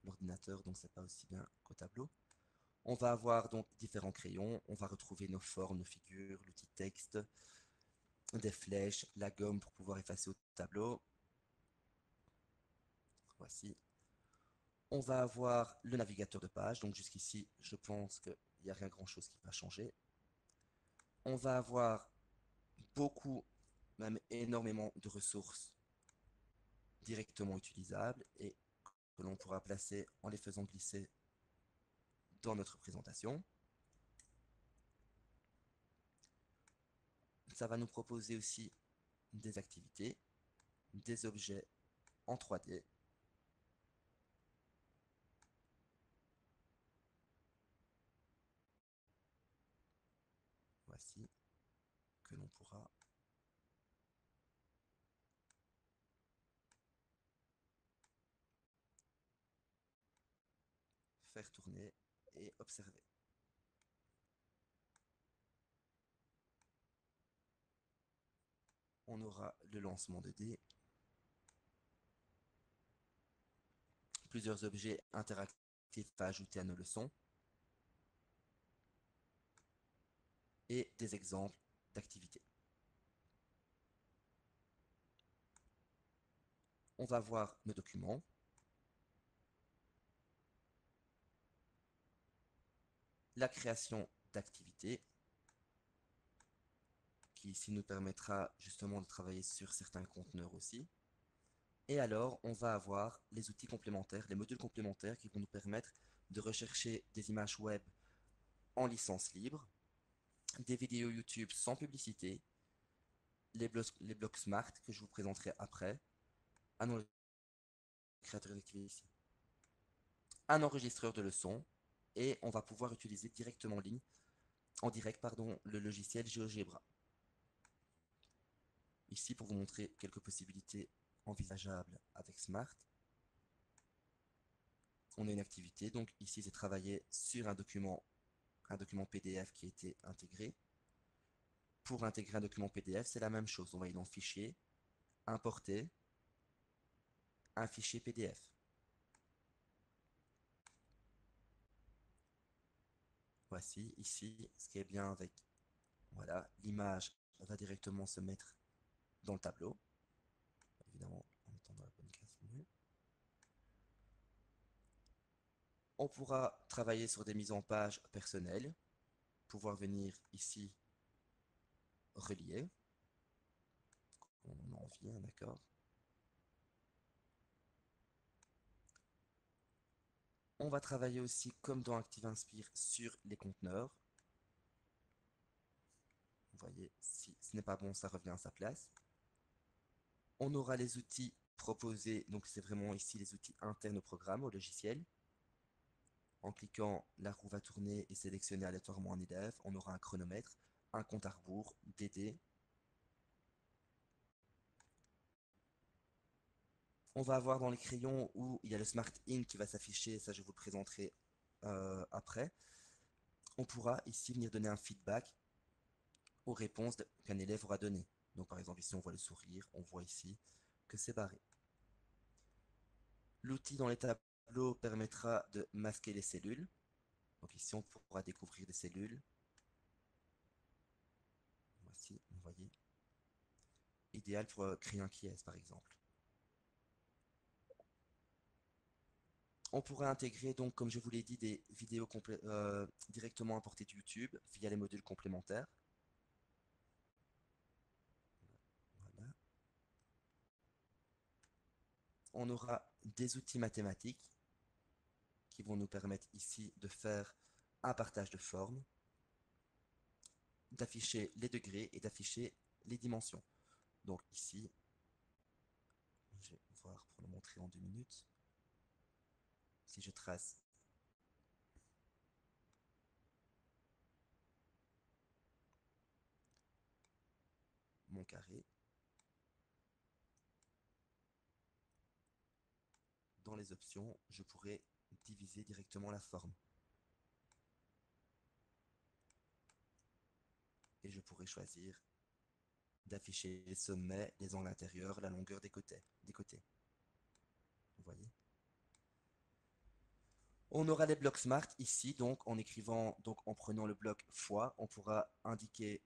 l'ordinateur, donc c'est pas aussi bien qu'au tableau. On va avoir donc différents crayons. On va retrouver nos formes, nos figures, l'outil texte, des flèches, la gomme pour pouvoir effacer au tableau. Voici. On va avoir le navigateur de page. Donc jusqu'ici, je pense qu'il n'y a rien grand-chose qui va changer. On va avoir beaucoup, même énormément de ressources directement utilisables et que l'on pourra placer en les faisant glisser dans notre présentation. Ça va nous proposer aussi des activités, des objets en 3D. Voici, que l'on pourra faire tourner et observer. On aura le lancement de dés, plusieurs objets interactifs à ajouter à nos leçons et des exemples d'activités. On va voir nos documents. La création d'activités qui ici nous permettra justement de travailler sur certains conteneurs aussi. Et alors, on va avoir les outils complémentaires, les modules complémentaires qui vont nous permettre de rechercher des images web en licence libre, des vidéos YouTube sans publicité, les blocs Smart que je vous présenterai après. Ah non, le créateur d'activité ici. Un enregistreur de leçons et on va pouvoir utiliser directement en direct, le logiciel GeoGebra. Ici, pour vous montrer quelques possibilités envisageables avec Smart, on a une activité. Donc ici, c'est travailler sur un document PDF qui a été intégré. Pour intégrer un document PDF, c'est la même chose. On va aller dans Fichier, Importer, un fichier PDF. Voici ici ce qui est bien avec. Voilà, l'image va directement se mettre dans le tableau. Évidemment, en mettant dans la bonne case, mieux. On pourra travailler sur des mises en page personnelles, pouvoir venir ici relier. On en vient, d'accord. On va travailler aussi, comme dans Active Inspire, sur les conteneurs. Vous voyez, si ce n'est pas bon, ça revient à sa place. On aura les outils proposés, donc c'est vraiment ici les outils internes au programme, au logiciel. En cliquant, la roue va tourner et sélectionner aléatoirement un élève. On aura un chronomètre, un compte à rebours, des dés. On va avoir dans les crayons où il y a le Smart In qui va s'afficher, ça je vous le présenterai après. On pourra ici venir donner un feedback aux réponses qu'un élève aura données. Donc par exemple ici on voit le sourire, on voit ici que c'est barré. L'outil dans les tableaux permettra de masquer les cellules. Donc ici on pourra découvrir des cellules. Voici, vous voyez. Idéal pour créer un quiz par exemple. On pourrait intégrer donc, comme je vous l'ai dit, des vidéos directement importées de YouTube via les modules complémentaires. Voilà. On aura des outils mathématiques qui vont nous permettre ici de faire un partage de formes, d'afficher les degrés et d'afficher les dimensions. Donc ici, je vais voir pour le montrer en 2 minutes. Si je trace mon carré, dans les options, je pourrais diviser directement la forme. Et je pourrais choisir d'afficher les sommets, les angles intérieurs, la longueur des côtés. Vous voyez. On aura les blocs Smart ici, donc en écrivant, donc en prenant le bloc fois, on pourra indiquer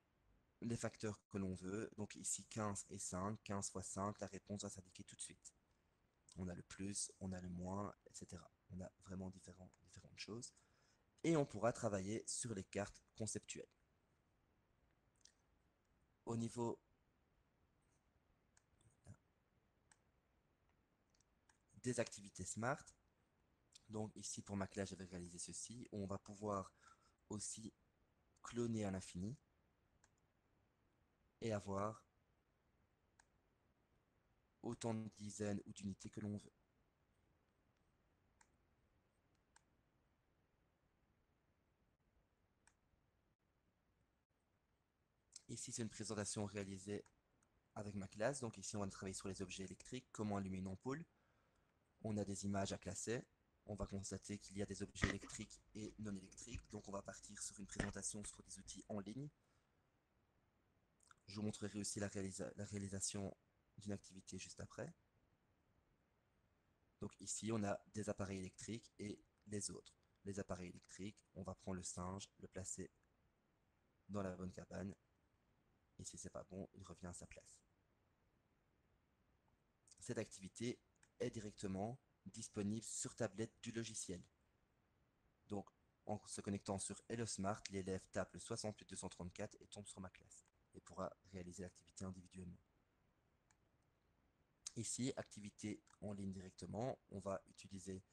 les facteurs que l'on veut. Donc ici 15 et 5, 15 fois 5, la réponse va s'indiquer tout de suite. On a le plus, on a le moins, etc. On a vraiment différentes choses. Et on pourra travailler sur les cartes conceptuelles. Au niveau des activités Smart, donc ici pour ma classe, je vais réaliser ceci. On va pouvoir aussi cloner à l'infini et avoir autant de dizaines ou d'unités que l'on veut. Ici, c'est une présentation réalisée avec ma classe. Donc ici, on va travailler sur les objets électriques, comment allumer une ampoule. On a des images à classer. On va constater qu'il y a des objets électriques et non électriques. Donc on va partir sur une présentation sur des outils en ligne. Je vous montrerai aussi la réalisation d'une activité juste après. Donc ici, on a des appareils électriques et les autres. Les appareils électriques, on va prendre le singe, le placer dans la bonne cabane. Et si c'est pas bon, il revient à sa place. Cette activité est directement disponible sur tablette du logiciel. Donc, en se connectant sur Hello Smart, l'élève tape le 68234 et tombe sur ma classe et pourra réaliser l'activité individuellement. Ici, activité en ligne directement, on va utiliser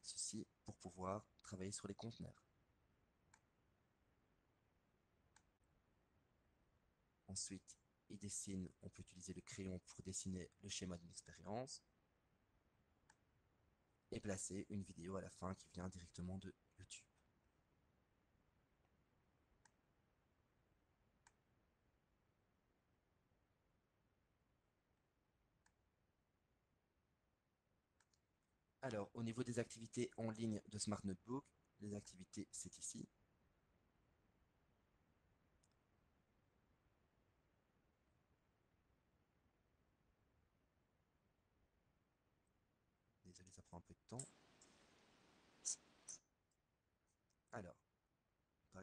ceci pour pouvoir travailler sur les conteneurs. Ensuite, il dessine, on peut utiliser le crayon pour dessiner le schéma d'une expérience et placer une vidéo à la fin qui vient directement de YouTube. Alors, au niveau des activités en ligne de Smart Notebook, les activités, c'est ici.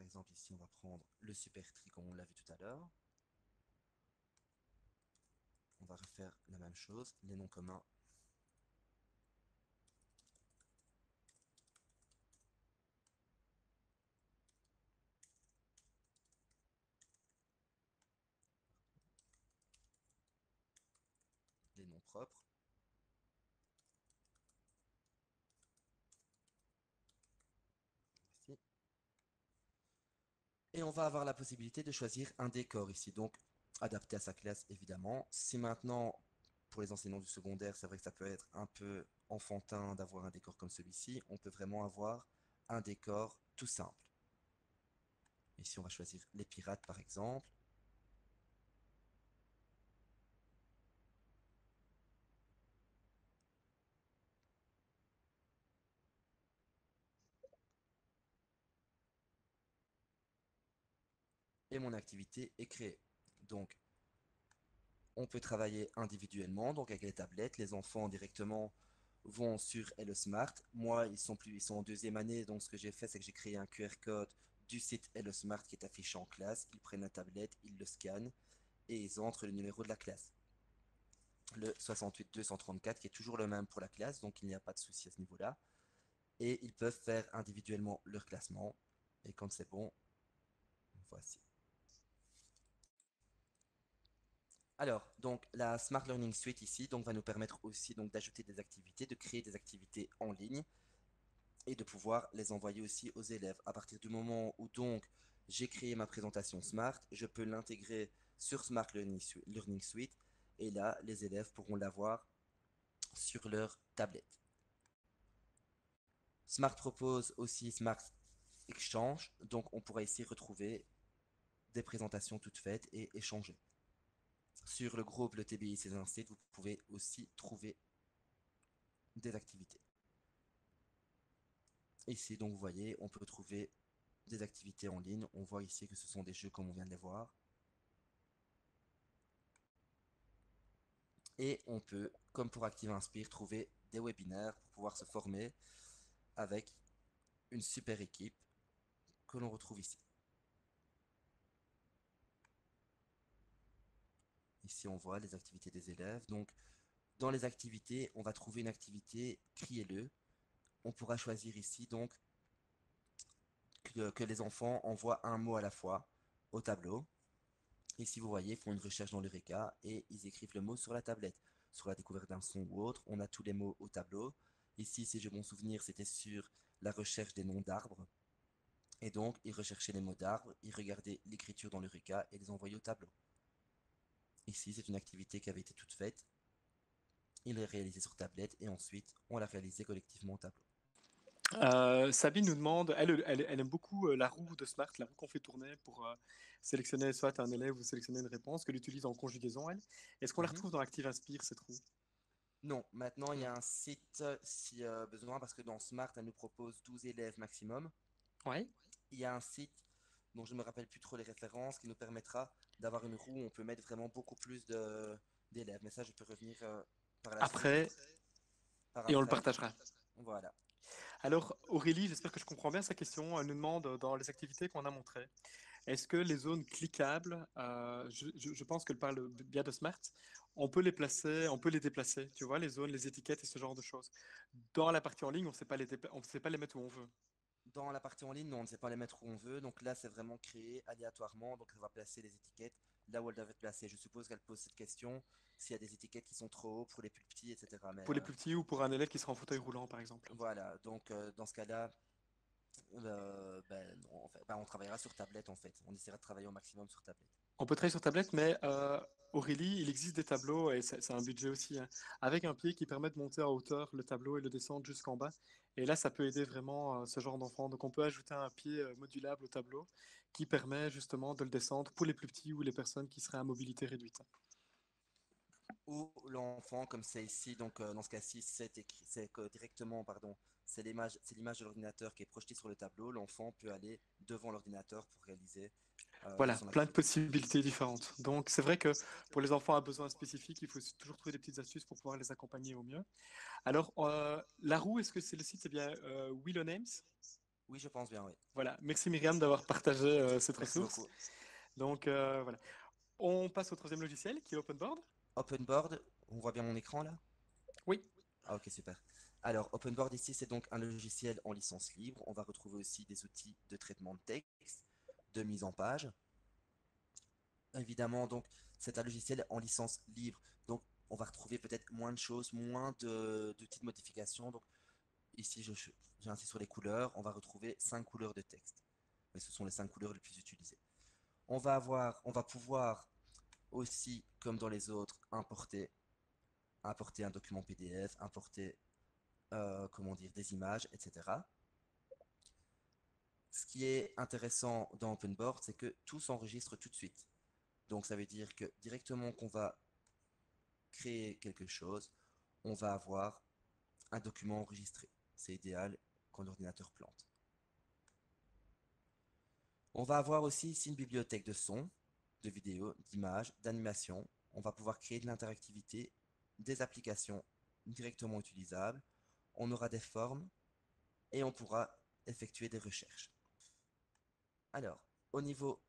exemple, ici, on va prendre le supertree comme on l'a vu tout à l'heure. On va refaire la même chose, les noms communs. Les noms propres. Ici. Et on va avoir la possibilité de choisir un décor ici, donc adapté à sa classe évidemment. Si maintenant, pour les enseignants du secondaire, c'est vrai que ça peut être un peu enfantin d'avoir un décor comme celui-ci, on peut vraiment avoir un décor tout simple. Ici, on va choisir les pirates par exemple. Et mon activité est créée. Donc, on peut travailler individuellement, donc avec les tablettes. Les enfants directement vont sur Hello Smart. Moi, ils sont en deuxième année, donc ce que j'ai fait, c'est que j'ai créé un QR code du site Hello Smart qui est affiché en classe. Ils prennent la tablette, ils le scannent et ils entrent le numéro de la classe. Le 68 234 qui est toujours le même pour la classe, donc il n'y a pas de souci à ce niveau-là. Et ils peuvent faire individuellement leur classement. Et quand c'est bon, voici. Alors, donc la Smart Learning Suite ici donc, va nous permettre aussi donc d'ajouter des activités, de créer des activités en ligne et de pouvoir les envoyer aussi aux élèves. À partir du moment où donc j'ai créé ma présentation Smart, je peux l'intégrer sur Smart Learning Suite et là, les élèves pourront l'avoir sur leur tablette. Smart propose aussi Smart Exchange, donc on pourra ici retrouver des présentations toutes faites et échanger. Sur le groupe Le TBI et ses sites, vous pouvez aussi trouver des activités. Ici, donc, vous voyez, on peut trouver des activités en ligne. On voit ici que ce sont des jeux comme on vient de les voir. Et on peut, comme pour Active Inspire, trouver des webinaires pour pouvoir se former avec une super équipe que l'on retrouve ici. Ici, on voit les activités des élèves. Donc, dans les activités, on va trouver une activité, criez-le. On pourra choisir ici donc que les enfants envoient un mot à la fois au tableau. Ici, vous voyez, ils font une recherche dans l'Eureka et ils écrivent le mot sur la tablette. Sur la découverte d'un son ou autre, on a tous les mots au tableau. Ici, si j'ai bon souvenir, c'était sur la recherche des noms d'arbres. Et donc, ils recherchaient les mots d'arbres, ils regardaient l'écriture dans l'Eureka et les envoyaient au tableau. Ici, c'est une activité qui avait été toute faite. Ils l'a réalisée sur tablette et ensuite, on l'a réalisée collectivement au tableau. Sabine nous demande, elle aime beaucoup la roue de Smart, la roue qu'on fait tourner pour sélectionner soit un élève ou sélectionner une réponse, qu'elle utilise en conjugaison, elle. Est-ce qu'on la Mhm. retrouve dans Active Inspire, cette roue? Non, maintenant il y Non. a un site si besoin, parce que dans Smart, elle nous propose 12 élèves maximum. Ouais. Il y a un site dont je ne me rappelle plus trop les références qui nous permettra d'avoir une roue où on peut mettre vraiment beaucoup plus d'élèves. Mais ça, je peux revenir par la suite, Après, par et on le après. partagera. Voilà. Alors, Aurélie, j'espère que je comprends bien sa question. Elle nous demande, dans les activités qu'on a montrées, est-ce que les zones cliquables, je pense qu'elle parle bien de Smart, on peut les placer, on peut les déplacer, tu vois, les zones, les étiquettes et ce genre de choses. Dans la partie en ligne, on ne sait pas on sait pas les mettre où on veut. Dans la partie en ligne, non, on ne sait pas les mettre où on veut. Donc là, c'est vraiment créé aléatoirement. Donc, elle va placer les étiquettes là où elles doivent être placées. Je suppose qu'elle pose cette question s'il y a des étiquettes qui sont trop hauts pour les plus petits, etc. Mais Pour les plus petits ou pour un élève qui sera en fauteuil roulant, par exemple. voilà. Donc, dans ce cas-là, ben, non, en fait, ben, on travaillera sur tablette en fait. On essaiera de travailler au maximum sur tablette. On peut travailler sur tablette, mais Aurélie, il existe des tableaux, et c'est un budget aussi, hein, avec un pied qui permet de monter en hauteur le tableau et le descendre jusqu'en bas. Et là, ça peut aider vraiment ce genre d'enfant. Donc, on peut ajouter un pied modulable au tableau qui permet justement de le descendre pour les plus petits ou les personnes qui seraient à mobilité réduite. Ou l'enfant, comme c'est ici, donc dans ce cas-ci, c'est que directement, pardon, c'est l'image de l'ordinateur qui est projetée sur le tableau. L'enfant peut aller devant l'ordinateur pour réaliser Voilà, son plein de activité. possibilités différentes. Donc, c'est vrai que pour les enfants à besoins spécifiques, il faut toujours trouver des petites astuces pour pouvoir les accompagner au mieux. Alors, la roue, est-ce que c'est le site, c'est bien Willow Names? Oui, je pense bien, oui. Voilà, merci Myriam d'avoir partagé cette Merci ressource. beaucoup. Donc voilà. On passe au troisième logiciel qui est OpenBoard. OpenBoard, on voit bien mon écran là? Oui. Ah, ok, super. Alors, OpenBoard ici, c'est donc un logiciel en licence libre. On va retrouver aussi des outils de traitement de texte, de mise en page. Évidemment, donc, c'est un logiciel en licence libre. Donc, on va retrouver peut-être moins de choses, moins d'outils de modification. Donc, ici, j'insiste sur les couleurs. On va retrouver 5 couleurs de texte. Mais ce sont les 5 couleurs les plus utilisées. On va pouvoir aussi, comme dans les autres, importer un document PDF, importer, comment dire, des images, etc. Ce qui est intéressant dans OpenBoard, c'est que tout s'enregistre tout de suite. Donc ça veut dire que directement qu'on va créer quelque chose, on va avoir un document enregistré. C'est idéal quand l'ordinateur plante. On va avoir aussi ici une bibliothèque de sons, de vidéos, d'images, d'animations. On va pouvoir créer de l'interactivité, des applications directement utilisables. On aura des formes et on pourra effectuer des recherches. Alors, au niveau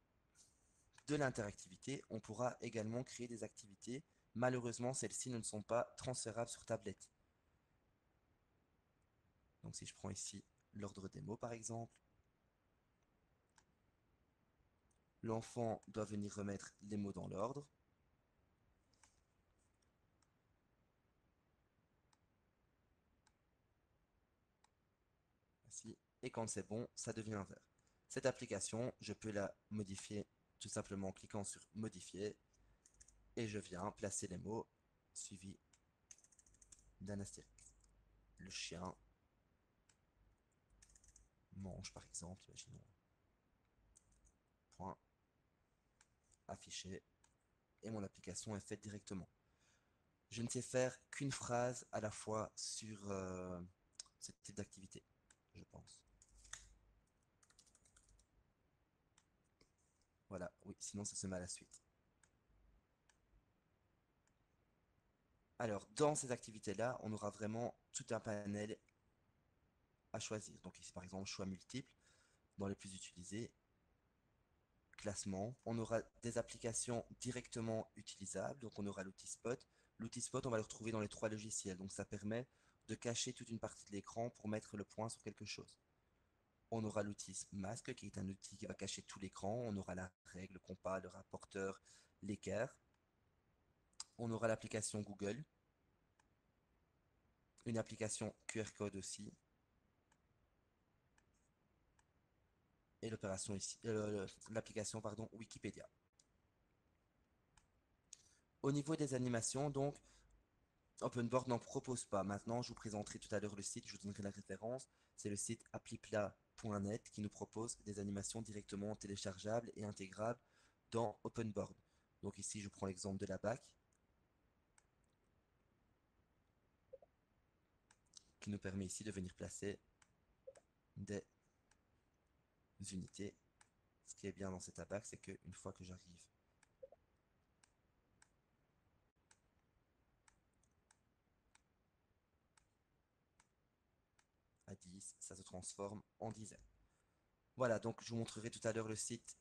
de l'interactivité, on pourra également créer des activités. Malheureusement, celles-ci ne sont pas transférables sur tablette. Donc si je prends ici l'ordre des mots par exemple, l'enfant doit venir remettre les mots dans l'ordre. Ainsi. Et quand c'est bon, ça devient un vert. Cette application, je peux la modifier tout simplement en cliquant sur modifier et je viens placer les mots suivis d'un astérix. Le chien mange par exemple, imaginons. Point affiché et mon application est faite directement. Je ne sais faire qu'une phrase à la fois sur ce type d'activité, je pense. Voilà, oui, sinon ça se met à la suite. Alors, dans ces activités-là, on aura vraiment tout un panel à choisir. Donc ici, par exemple, choix multiples, dans les plus utilisés, classement. On aura des applications directement utilisables. Donc on aura l'outil Spot. L'outil Spot, on va le retrouver dans les 3 logiciels. Donc ça permet de cacher toute une partie de l'écran pour mettre le point sur quelque chose. On aura l'outil Mask, qui est un outil qui va cacher tout l'écran. On aura la règle, le compas, le rapporteur, l'équerre. On aura l'application Google, une application QR code aussi, et l'application pardon, Wikipédia. Au niveau des animations, donc, OpenBoard n'en propose pas. Maintenant, je vous présenterai tout à l'heure le site, je vous donnerai la référence. C'est le site applipla.net qui nous propose des animations directement téléchargeables et intégrables dans OpenBoard. Donc ici, je prends l'exemple de la BAC, qui nous permet ici de venir placer des unités. Ce qui est bien dans cette ABAC, c'est qu'une fois que j'arrive à 10, ça se transforme en dizaines. Voilà, donc je vous montrerai tout à l'heure le site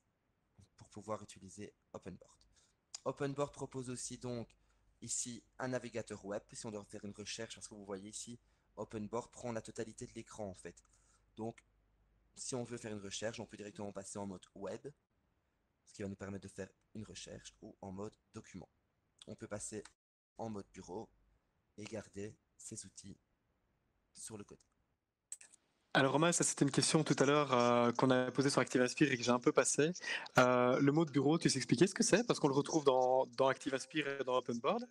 pour pouvoir utiliser OpenBoard. OpenBoard propose aussi donc ici un navigateur web si on doit faire une recherche parce que vous voyez ici OpenBoard prend la totalité de l'écran en fait. Donc si on veut faire une recherche, on peut directement passer en mode web, ce qui va nous permettre de faire une recherche ou en mode document. On peut passer en mode bureau et garder ces outils sur le côté. Alors Romain, ça c'était une question tout à l'heure qu'on a posée sur ActiveAspire et que j'ai un peu passé. Le mot de bureau, tu sais expliquer ce que c'est? Parce qu'on le retrouve dans ActiveAspire et dans OpenBoard.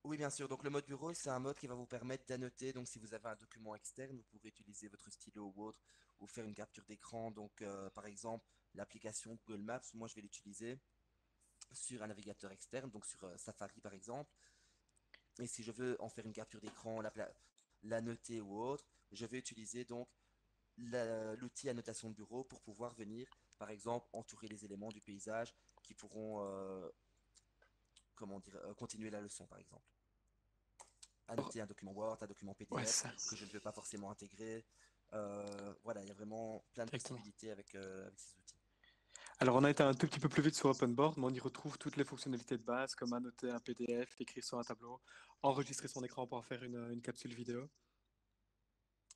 Oui, bien sûr. Donc, le mode bureau, c'est un mode qui va vous permettre d'annoter. Donc, si vous avez un document externe, vous pourrez utiliser votre stylo ou autre ou faire une capture d'écran. Donc, par exemple, l'application Google Maps, moi, je vais l'utiliser sur un navigateur externe, donc sur Safari, par exemple. Et si je veux en faire une capture d'écran, la noter ou autre, je vais utiliser donc l'outil annotation de bureau pour pouvoir venir, par exemple, entourer les éléments du paysage qui pourront, comment dire, continuer la leçon, par exemple. Annoter un document Word, un document Ouais, PDF ça. que je ne veux pas forcément intégrer. il y a vraiment plein de Directement. possibilités avec ces outils. Alors, on a été un tout petit peu plus vite sur OpenBoard, mais on y retrouve toutes les fonctionnalités de base, comme annoter un PDF, écrire sur un tableau, enregistrer son écran pour en faire une capsule vidéo.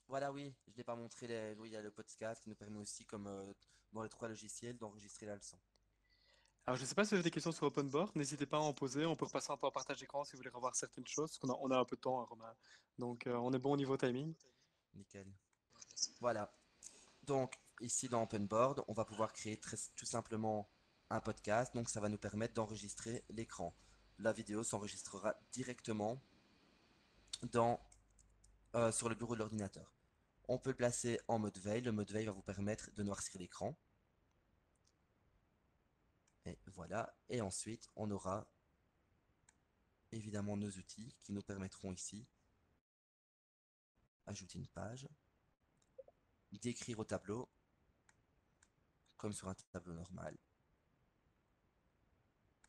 Voilà, oui, je ne l'ai pas montré, oui, il y a le podcast qui nous permet aussi, comme dans les trois logiciels, d'enregistrer la leçon. Alors, je ne sais pas si vous avez des questions sur OpenBoard, n'hésitez pas à en poser. On peut repasser un peu en partage d'écran si vous voulez revoir certaines choses, parce qu'on a un peu de temps, hein, Romain. Donc, on est bon au niveau timing. Nickel. Voilà. Donc, ici dans OpenBoard, on va pouvoir créer tout simplement un podcast. Donc, ça va nous permettre d'enregistrer l'écran. La vidéo s'enregistrera directement sur le bureau de l'ordinateur. On peut le placer en mode veille. Le mode veille va vous permettre de noircir l'écran. Et voilà. Et ensuite, on aura évidemment nos outils qui nous permettront ici ajouter une page, d'écrire au tableau, comme sur un tableau normal,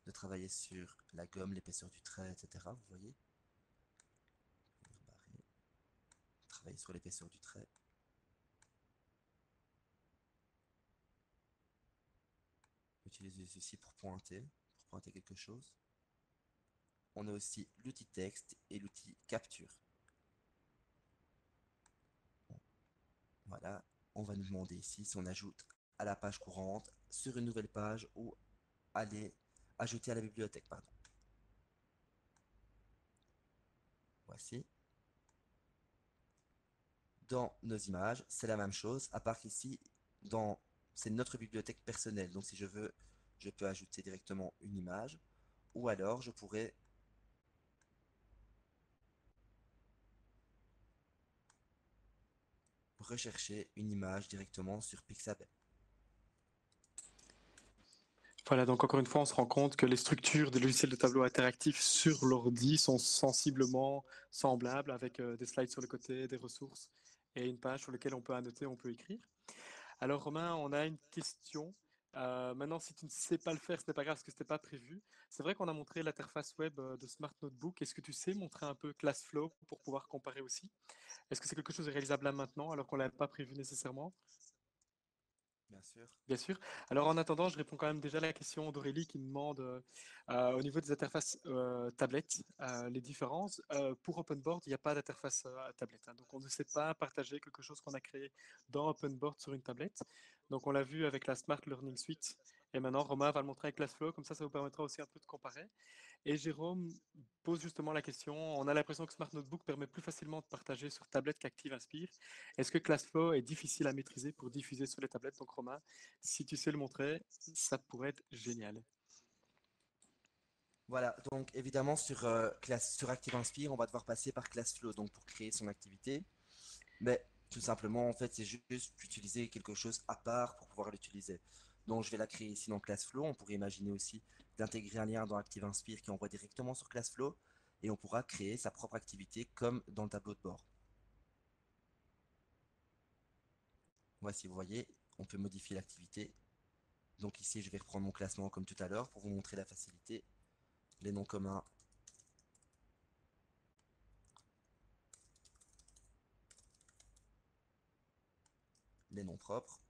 de travailler sur la gomme, l'épaisseur du trait, etc. Vous voyez, travailler sur l'épaisseur du trait. Utiliser ceci pour pointer quelque chose. On a aussi l'outil texte et l'outil capture. Bon, voilà, on va nous demander ici si on ajoute à la page courante, sur une nouvelle page ou aller ajouter à la bibliothèque, pardon. Voici. Dans nos images, c'est la même chose, à part qu'ici, c'est notre bibliothèque personnelle. Donc si je veux, je peux ajouter directement une image, ou alors je pourrais rechercher une image directement sur Pixabay. Voilà, donc encore une fois, on se rend compte que les structures des logiciels de tableau interactifs sur l'ordi sont sensiblement semblables, avec des slides sur le côté, des ressources et une page sur laquelle on peut annoter, on peut écrire. Alors Romain, on a une question. Maintenant, si tu ne sais pas le faire, ce n'est pas grave parce que ce n'était pas prévu. C'est vrai qu'on a montré l'interface web de Smart Notebook. Est-ce que tu sais montrer un peu ClassFlow pour pouvoir comparer aussi? Est-ce que c'est quelque chose de réalisable là maintenant alors qu'on ne l'avait pas prévu nécessairement? Bien sûr. Bien sûr. Alors en attendant, je réponds quand même déjà à la question d'Aurélie qui me demande au niveau des interfaces tablettes, les différences. Pour OpenBoard, il n'y a pas d'interface tablette, hein. Donc on ne sait pas partager quelque chose qu'on a créé dans OpenBoard sur une tablette. Donc on l'a vu avec la Smart Learning Suite. Et maintenant, Romain va le montrer avec ClassFlow, comme ça vous permettra aussi un peu de comparer. Et Jérôme pose justement la question, on a l'impression que Smart Notebook permet plus facilement de partager sur tablette qu'Active Inspire. Est-ce que ClassFlow est difficile à maîtriser pour diffuser sur les tablettes? Donc Romain, si tu sais le montrer, ça pourrait être génial. Voilà, donc évidemment sur Active Inspire, on va devoir passer par ClassFlow donc pour créer son activité. Mais tout simplement, en fait, c'est juste utiliser quelque chose à part pour pouvoir l'utiliser. Donc je vais la créer ici dans ClassFlow. On pourrait imaginer aussi d'intégrer un lien dans Active Inspire qui envoie directement sur ClassFlow et on pourra créer sa propre activité comme dans le tableau de bord. Voici, vous voyez, on peut modifier l'activité. Donc ici, je vais reprendre mon classement comme tout à l'heure pour vous montrer la facilité. Les noms communs, les noms propres.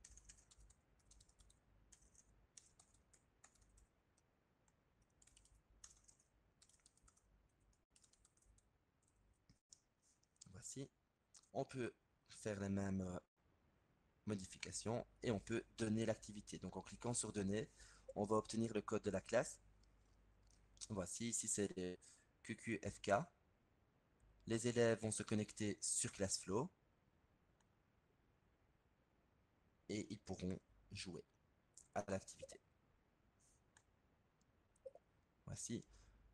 Voici. On peut faire les mêmes modifications et on peut donner l'activité. Donc en cliquant sur donner, on va obtenir le code de la classe. Voici, ici c'est les QQFK. Les élèves vont se connecter sur ClassFlow et ils pourront jouer à l'activité. Voici.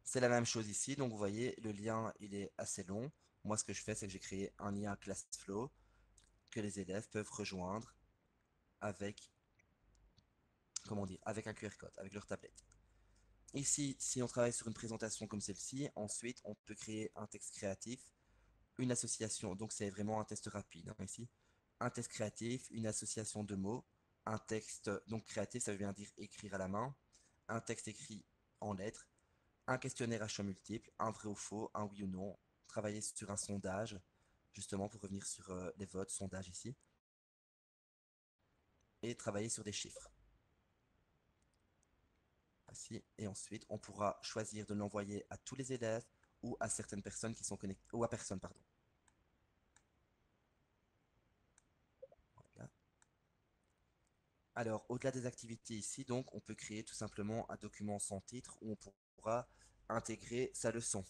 C'est la même chose ici. Donc vous voyez, le lien il est assez long. Moi ce que je fais, c'est que j'ai créé un lien ClassFlow que les élèves peuvent rejoindre avec, comment dire, avec un QR code, avec leur tablette. Ici, si on travaille sur une présentation comme celle-ci, ensuite on peut créer un texte créatif, une association, donc c'est vraiment un test rapide hein, ici, un test créatif, une association de mots, un texte, donc créatif ça veut bien dire écrire à la main, un texte écrit en lettres, un questionnaire à choix multiples, un vrai ou faux, un oui ou non, travailler sur un sondage, justement pour revenir sur les votes, sondage ici, et travailler sur des chiffres. Ainsi, et ensuite, on pourra choisir de l'envoyer à tous les élèves ou à certaines personnes qui sont connectées, ou à personne, pardon. Voilà. Alors, au-delà des activités ici, donc, on peut créer tout simplement un document sans titre où on pourra intégrer sa leçon.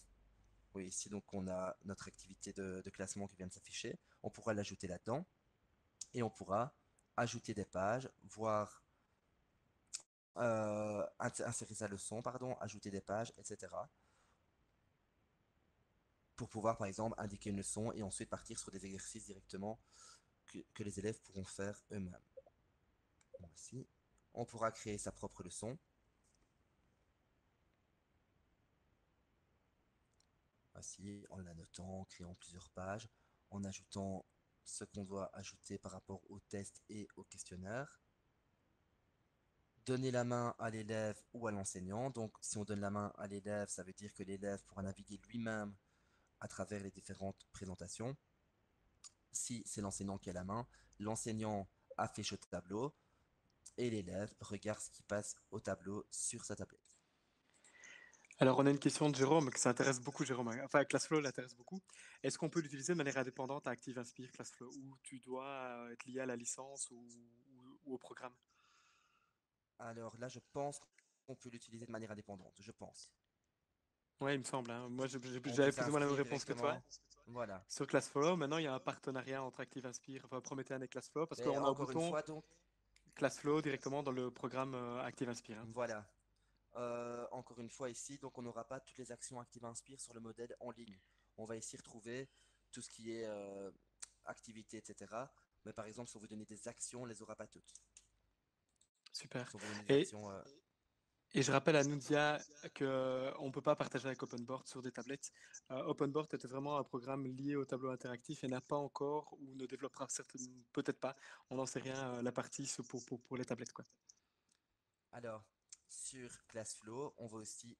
Oui, ici, donc, on a notre activité de classement qui vient de s'afficher. On pourra l'ajouter là-dedans et on pourra ajouter des pages, voir, insérer sa leçon, pardon, ajouter des pages, etc. Pour pouvoir, par exemple, indiquer une leçon et ensuite partir sur des exercices directement que les élèves pourront faire eux-mêmes. Voici. On pourra créer sa propre leçon. Voici, en la notant, en créant plusieurs pages, en ajoutant ce qu'on doit ajouter par rapport au test et au questionnaire. Donner la main à l'élève ou à l'enseignant. Donc, si on donne la main à l'élève, ça veut dire que l'élève pourra naviguer lui-même à travers les différentes présentations. Si c'est l'enseignant qui a la main, l'enseignant affiche au tableau et l'élève regarde ce qui passe au tableau sur sa tablette. Alors, on a une question de Jérôme qui s'intéresse beaucoup, Jérôme. Enfin, ClassFlow l'intéresse beaucoup. Est-ce qu'on peut l'utiliser de manière indépendante à ActiveInspire ClassFlow ou tu dois être lié à la licence ou au programme? Alors là, je pense qu'on peut l'utiliser de manière indépendante, je pense. Ouais, il me semble, hein. Moi, On peut j'avais plus ou moins la même s'inscrire réponse que toi directement. Voilà. sur ClassFlow. Maintenant, il y a un partenariat entre ActiveInspire, enfin Promethean et ClassFlow, parce Mais qu'on a un encore une bouton fois, donc, ClassFlow directement dans le programme ActiveInspire, hein. voilà. Encore une fois ici, donc on n'aura pas toutes les actions Active Inspire sur le modèle en ligne. On va ici retrouver tout ce qui est activité, etc. Mais par exemple, si on vous donner des actions, on les aura pas toutes. Super. Si on vous donne des Et, actions, et je rappelle à Noudia qu'on ne peut pas partager avec OpenBoard sur des tablettes. OpenBoard était vraiment un programme lié au tableau interactif et n'a pas encore, ou ne développera certainement, peut-être pas, on n'en sait rien, la partie pour les tablettes, quoi. alors, sur ClassFlow, on va aussi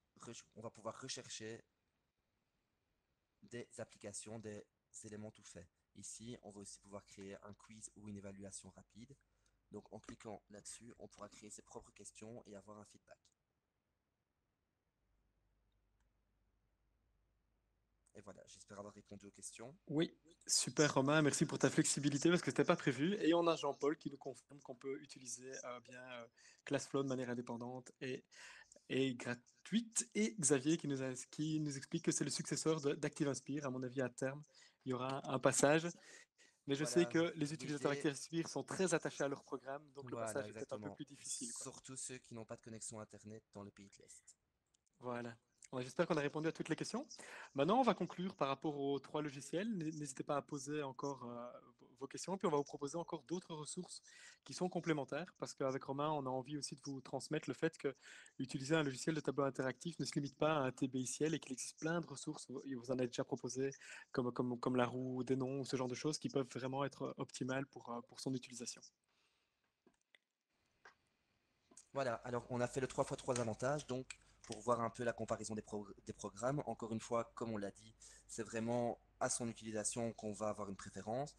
on va pouvoir rechercher des applications, des éléments tout faits. Ici, on va aussi pouvoir créer un quiz ou une évaluation rapide. Donc, en cliquant là-dessus, on pourra créer ses propres questions et avoir un feedback. Et voilà, j'espère avoir répondu aux questions. Oui, super Romain, merci pour ta flexibilité parce que ce n'était pas prévu. Et on a Jean-Paul qui nous confirme qu'on peut utiliser bien ClassFlow de manière indépendante et gratuite. Et Xavier qui nous explique que c'est le successeur d'ActiveInspire. À mon avis, à terme, il y aura un passage. Mais je sais Voilà, que les utilisateurs l'idée, ActiveInspire sont très attachés à leur programme, donc le voilà, passage est peut-être un peu exactement. plus difficile, quoi. Surtout ceux qui n'ont pas de connexion Internet dans les pays de l'Est. Voilà. J'espère qu'on a répondu à toutes les questions. Maintenant, on va conclure par rapport aux trois logiciels. N'hésitez pas à poser encore vos questions, puis on va vous proposer encore d'autres ressources qui sont complémentaires, parce qu'avec Romain, on a envie aussi de vous transmettre le fait que utiliser un logiciel de tableau interactif ne se limite pas à un TBICL et qu'il existe plein de ressources. Vous en avez déjà proposé, comme la roue des noms ou ce genre de choses qui peuvent vraiment être optimales pour son utilisation. Voilà, alors on a fait le 3x3 avantages, donc pour voir un peu la comparaison des programmes. Encore une fois, comme on l'a dit, c'est vraiment à son utilisation qu'on va avoir une préférence.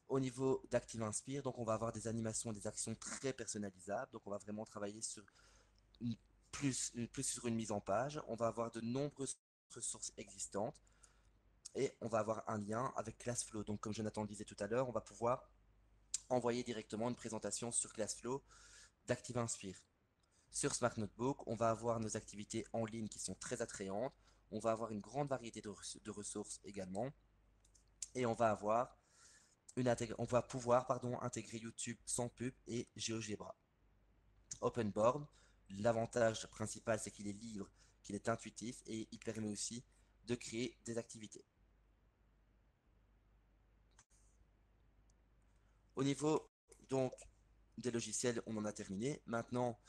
Au niveau d'Active Inspire, donc on va avoir des animations, des actions très personnalisables. Donc on va vraiment travailler sur plus sur une mise en page. On va avoir de nombreuses ressources existantes et on va avoir un lien avec ClassFlow. Donc comme Jonathan le disait tout à l'heure, on va pouvoir envoyer directement une présentation sur ClassFlow d'Active Inspire. Sur Smart Notebook, on va avoir nos activités en ligne qui sont très attrayantes. On va avoir une grande variété de ressources également. Et on va pouvoir intégrer YouTube sans pub et GeoGebra. OpenBoard, l'avantage principal, c'est qu'il est libre, qu'il est intuitif et il permet aussi de créer des activités. Au niveau donc des logiciels, on en a terminé. Maintenant,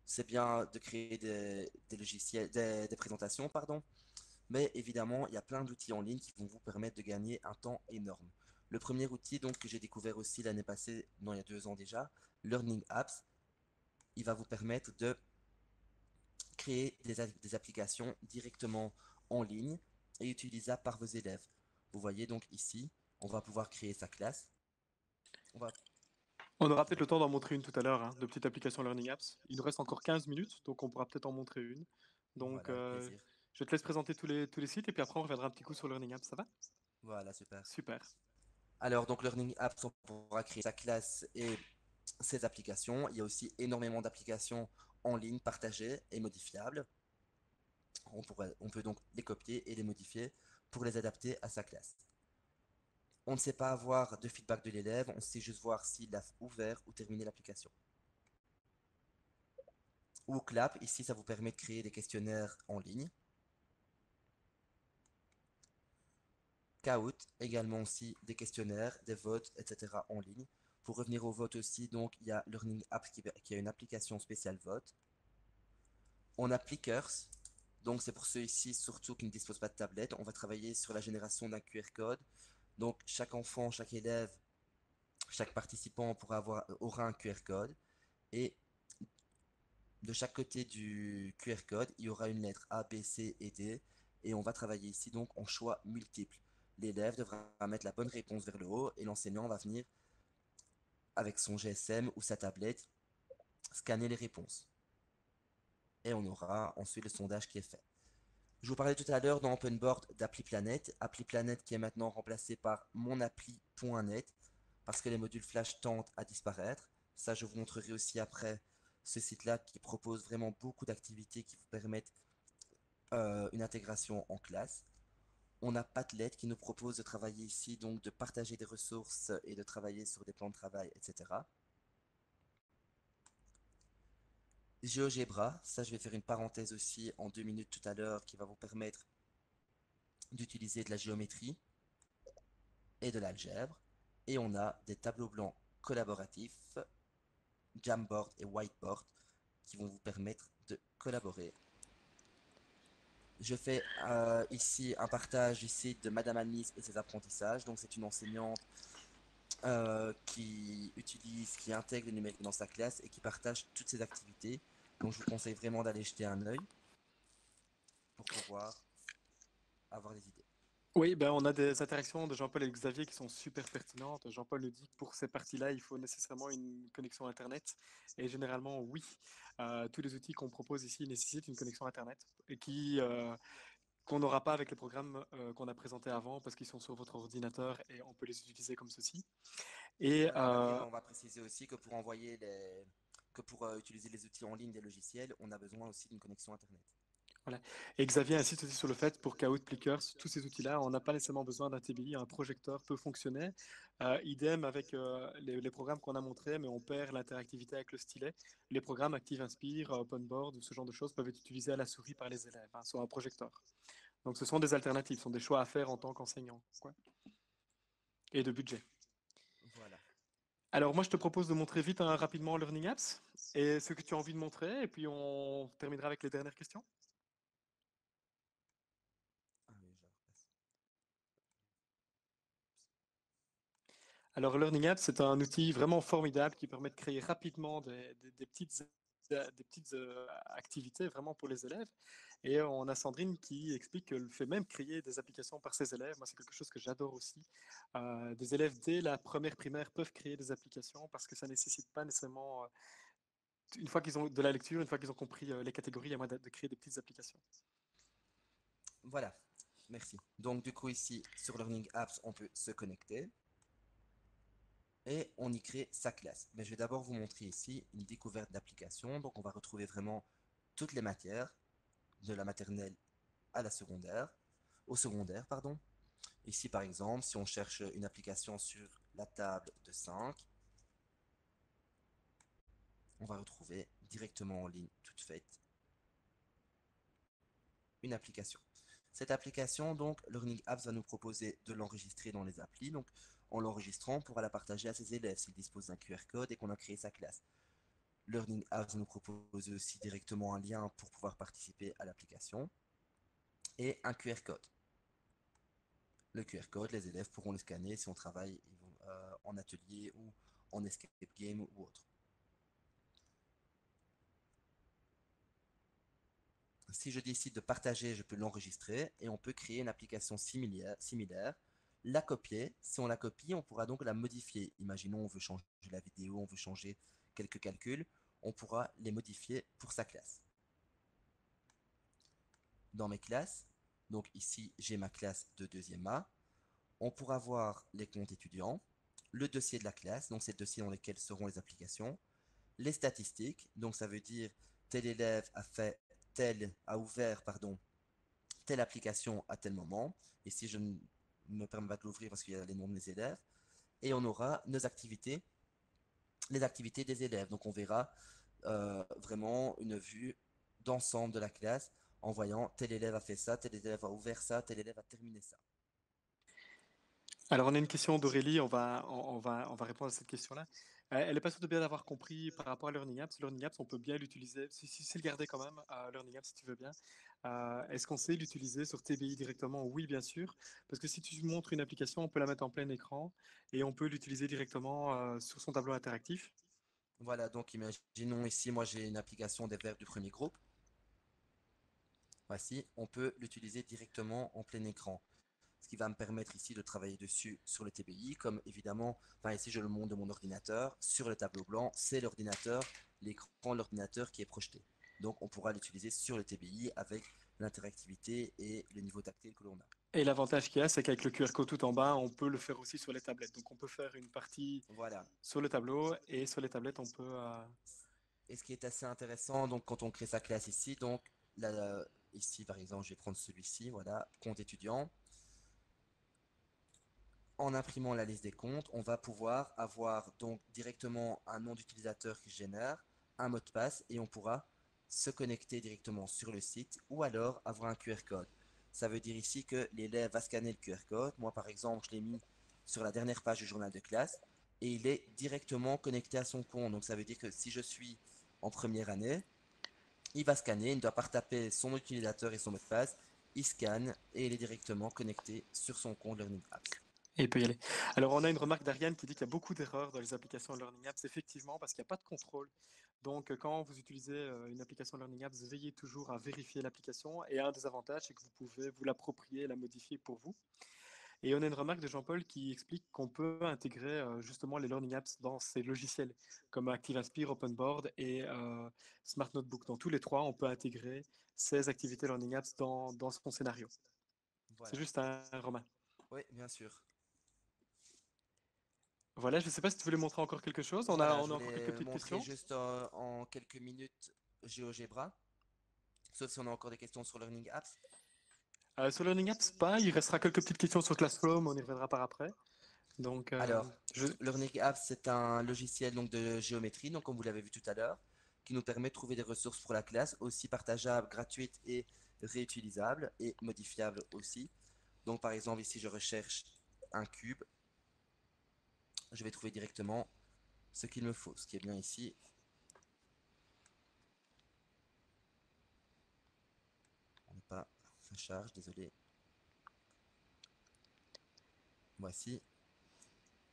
c'est bien de créer des logiciels, des présentations, pardon. Mais évidemment, il y a plein d'outils en ligne qui vont vous permettre de gagner un temps énorme. Le premier outil donc, que j'ai découvert aussi l'année passée, non, il y a 2 ans déjà, Learning Apps, il va vous permettre de créer des applications directement en ligne et utilisables par vos élèves. Vous voyez donc ici, on va pouvoir créer sa classe. On va On aura peut-être le temps d'en montrer une tout à l'heure, hein, de petites applications Learning Apps. Il nous reste encore 15 minutes, donc on pourra peut-être en montrer une. Donc, Voilà, avec plaisir. je te laisse présenter tous les sites et puis après on reviendra un petit coup sur Learning Apps, ça va? Voilà, super. Super. Alors, donc, Learning Apps, on pourra créer sa classe et ses applications. Il y a aussi énormément d'applications en ligne partagées et modifiables. On peut donc les copier et les modifier pour les adapter à sa classe. On ne sait pas avoir de feedback de l'élève, on sait juste voir s'il a ouvert ou terminé l'application. Ou Clap, ici ça vous permet de créer des questionnaires en ligne. Kahoot, également aussi des questionnaires, des votes, etc. en ligne. Pour revenir au vote aussi, donc il y a Learning Apps qui a une application spéciale vote. On a Plickers, donc c'est pour ceux ici surtout qui ne disposent pas de tablette. On va travailler sur la génération d'un QR code. Donc chaque enfant, chaque élève, chaque participant aura un QR code. Et de chaque côté du QR code, il y aura une lettre A, B, C et D. Et on va travailler ici donc en choix multiples. L'élève devra mettre la bonne réponse vers le haut et l'enseignant va venir avec son GSM ou sa tablette scanner les réponses. Et on aura ensuite le sondage qui est fait. Je vous parlais tout à l'heure dans OpenBoard d'Appli Planet. Appli Planet qui est maintenant remplacé par monappli.net parce que les modules Flash tendent à disparaître. Ça, je vous montrerai aussi après ce site-là qui propose vraiment beaucoup d'activités qui vous permettent une intégration en classe. On a Padlet qui nous propose de travailler ici, donc de partager des ressources et de travailler sur des plans de travail, etc. GeoGebra, ça je vais faire une parenthèse aussi en 2 minutes tout à l'heure qui va vous permettre d'utiliser de la géométrie et de l'algèbre. Et on a des tableaux blancs collaboratifs, Jamboard et Whiteboard, qui vont vous permettre de collaborer. Je fais ici un partage ici de Madame Anis et ses apprentissages. Donc c'est une enseignante qui intègre le numérique dans sa classe et qui partage toutes ses activités. Donc je vous conseille vraiment d'aller jeter un œil pour pouvoir avoir des idées. Oui, ben, on a des interactions de Jean-Paul et Xavier qui sont super pertinentes. Jean-Paul nous dit que pour ces parties-là, il faut nécessairement une connexion Internet. Et généralement, oui. Tous les outils qu'on propose ici nécessitent une connexion Internet et qu'on n'aura pas avec les programmes qu'on a présentés avant parce qu'ils sont sur votre ordinateur et on peut les utiliser comme ceci. Et Voilà, et on va préciser aussi que pour utiliser les outils en ligne des logiciels, on a besoin aussi d'une connexion Internet. voilà. Et Xavier insiste aussi sur le fait, pour Kahoot, Plickers, tous ces outils-là, on n'a pas nécessairement besoin d'un TBI, un projecteur peut fonctionner. Idem avec les programmes qu'on a montrés, mais on perd l'interactivité avec le stylet. Les programmes Active Inspire, OpenBoard, ce genre de choses peuvent être utilisés à la souris par les élèves, hein, sur un projecteur. Donc ce sont des alternatives, ce sont des choix à faire en tant qu'enseignant, quoi. Et de budget. Voilà. Alors moi, je te propose de montrer vite rapidement Learning Apps et ce que tu as envie de montrer, et puis on terminera avec les dernières questions. Ah oui, je repasse. Alors, Learning Apps, c'est un outil vraiment formidable qui permet de créer rapidement des petites activités vraiment pour les élèves. Et on a Sandrine qui explique qu'elle fait même créer des applications par ses élèves. Moi, c'est quelque chose que j'adore aussi. Des élèves dès la première primaire peuvent créer des applications parce que ça ne nécessite pas nécessairement, une fois qu'ils ont de la lecture, une fois qu'ils ont compris les catégories, il y a moyen de créer des petites applications. Voilà, merci. Donc du coup ici, sur Learning Apps, on peut se connecter et on y crée sa classe. Mais je vais d'abord vous montrer ici une découverte d'application. Donc on va retrouver vraiment toutes les matières, de la maternelle à la secondaire, au secondaire, pardon. Ici par exemple, si on cherche une application sur la table de 5, on va retrouver directement en ligne toute faite une application. Cette application, donc, Learning Apps va nous proposer de l'enregistrer dans les applis. Donc, en l'enregistrant, on pourra la partager à ses élèves s'ils disposent d'un QR code et qu'on a créé sa classe. Learning Apps nous propose aussi directement un lien pour pouvoir participer à l'application et un QR code. Le QR code, les élèves pourront le scanner si on travaille en atelier ou en escape game ou autre. Si je décide de partager, je peux l'enregistrer et on peut créer une application similaire. la copier. Si on la copie, on pourra donc la modifier. Imaginons, on veut changer la vidéo, on veut changer quelques calculs, on pourra les modifier pour sa classe. Dans mes classes, donc ici j'ai ma classe de deuxième A, on pourra voir les comptes étudiants, le dossier de la classe, donc c'est le dossier dans lequel seront les applications, les statistiques, donc ça veut dire tel élève a ouvert, pardon, telle application à tel moment. Ici, je ne me permets pas de l'ouvrir parce qu'il y a les noms des élèves. Et on aura nos activités, les activités des élèves. Donc on verra vraiment une vue d'ensemble de la classe en voyant tel élève a fait ça, tel élève a ouvert ça, tel élève a terminé ça. Alors, on a une question d'Aurélie, on va répondre à cette question-là. Elle est pas sûre de bien avoir compris par rapport à Learning Apps. Learning Apps, on peut bien l'utiliser, si le garder quand même, Learning Apps, si tu veux bien. Est-ce qu'on sait l'utiliser sur TBI directement? Oui, bien sûr, parce que si tu montres une application, on peut la mettre en plein écran et on peut l'utiliser directement sur son tableau interactif. Voilà, donc imaginons ici, moi j'ai une application des verbes du premier groupe. Voici, on peut l'utiliser directement en plein écran. Ce qui va me permettre ici de travailler dessus sur le TBI, comme évidemment, enfin ici je le montre de mon ordinateur, sur le tableau blanc, c'est l'ordinateur, l'écran de l'ordinateur qui est projeté. Donc on pourra l'utiliser sur le TBI avec l'interactivité et le niveau tactile que l'on a. Et l'avantage qu'il y a, c'est qu'avec le QR code tout en bas, on peut le faire aussi sur les tablettes. Donc, on peut faire une partie Voilà. sur le tableau et sur les tablettes, on peut. Et ce qui est assez intéressant, donc quand on crée sa classe ici, donc là, ici par exemple, je vais prendre celui-ci, voilà, compte étudiant. En imprimant la liste des comptes, on va pouvoir avoir donc directement un nom d'utilisateur qui génère, un mot de passe et on pourra se connecter directement sur le site ou alors avoir un QR code. Ça veut dire ici que l'élève va scanner le QR code. Moi par exemple, je l'ai mis sur la dernière page du journal de classe et il est directement connecté à son compte. Donc ça veut dire que si je suis en première année, il va scanner, il ne doit pas retaper son utilisateur et son mot de passe. Il scanne et il est directement connecté sur son compte Learning Apps. Et il peut y aller. Alors, on a une remarque d'Ariane qui dit qu'il y a beaucoup d'erreurs dans les applications Learning Apps, effectivement, parce qu'il n'y a pas de contrôle. Donc, quand vous utilisez une application Learning Apps, veillez toujours à vérifier l'application. Et un des avantages, c'est que vous pouvez vous l'approprier, la modifier pour vous. Et on a une remarque de Jean-Paul qui explique qu'on peut intégrer justement les Learning Apps dans ces logiciels, comme ActiveInspire, OpenBoard et Smart Notebook. Dans tous les trois, on peut intégrer ces activités Learning Apps dans son scénario. C'est Voilà. juste un Romain. Oui, bien sûr. Voilà, je ne sais pas si tu voulais montrer encore quelque chose. On a, Voilà, on je a encore quelques voulais petites montrer questions. juste en quelques minutes GeoGebra, sauf si on a encore des questions sur Learning Apps. Sur Learning Apps, pas. Il restera quelques petites questions sur Classroom. On y reviendra par après. Donc, Alors, je... Learning Apps, c'est un logiciel donc, de géométrie, donc comme vous l'avez vu tout à l'heure, qui nous permet de trouver des ressources pour la classe, aussi partageables, gratuites et réutilisables, et modifiables aussi. Donc par exemple, ici, je recherche un cube, je vais trouver directement ce qu'il me faut. Ce qui est bien ici, on n'est pas, ça charge, désolé. Voici,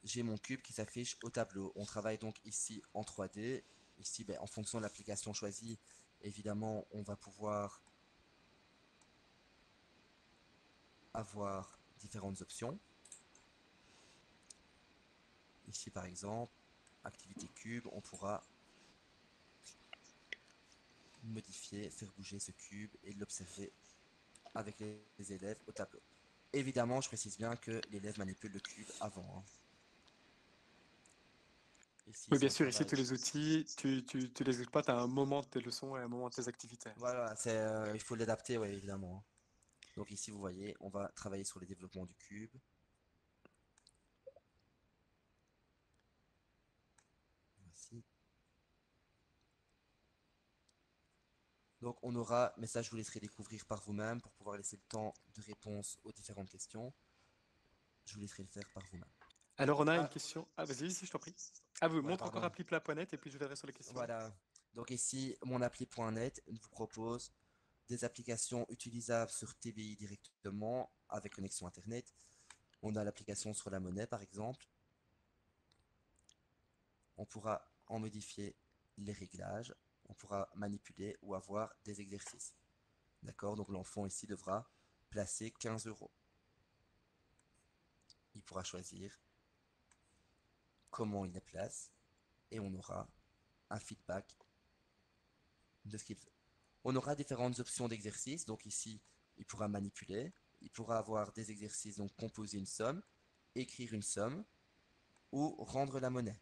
j'ai mon cube qui s'affiche au tableau. On travaille donc ici en 3D. Ici, ben, en fonction de l'application choisie, évidemment, on va pouvoir avoir différentes options. Ici, par exemple, activité cube, on pourra modifier, faire bouger ce cube et l'observer avec les élèves au tableau. Évidemment, je précise bien que l'élève manipule le cube avant, hein. Ici, Oui, si bien on sûr, ici, travaille, tous les outils, tu les pas. Tu as un moment de tes leçons et un moment de tes activités. voilà, il faut l'adapter, ouais, évidemment, hein. Donc ici, vous voyez, on va travailler sur le développement du cube. Voici. Donc on aura, mais ça je vous laisserai découvrir par vous-même pour pouvoir laisser le temps de réponse aux différentes questions. Je vous laisserai le faire par vous-même. Alors, on a une Ah, question. Ah, vas-y, si je t'en prie. Ah, oui, ouais, montre encore pardon. appli plat.net et puis je verrai sur les questions. Voilà. Donc ici, mon appli.net vous propose des applications utilisables sur TBI directement avec connexion Internet. On a l'application sur la monnaie par exemple. On pourra en modifier les réglages. On pourra manipuler ou avoir des exercices. D'accord. Donc l'enfant ici devra placer 15 euros. il pourra choisir comment il les place et on aura un feedback de ce qu'il fait. On aura différentes options d'exercices. Donc ici, il pourra manipuler, il pourra avoir des exercices, donc composer une somme, écrire une somme ou rendre la monnaie.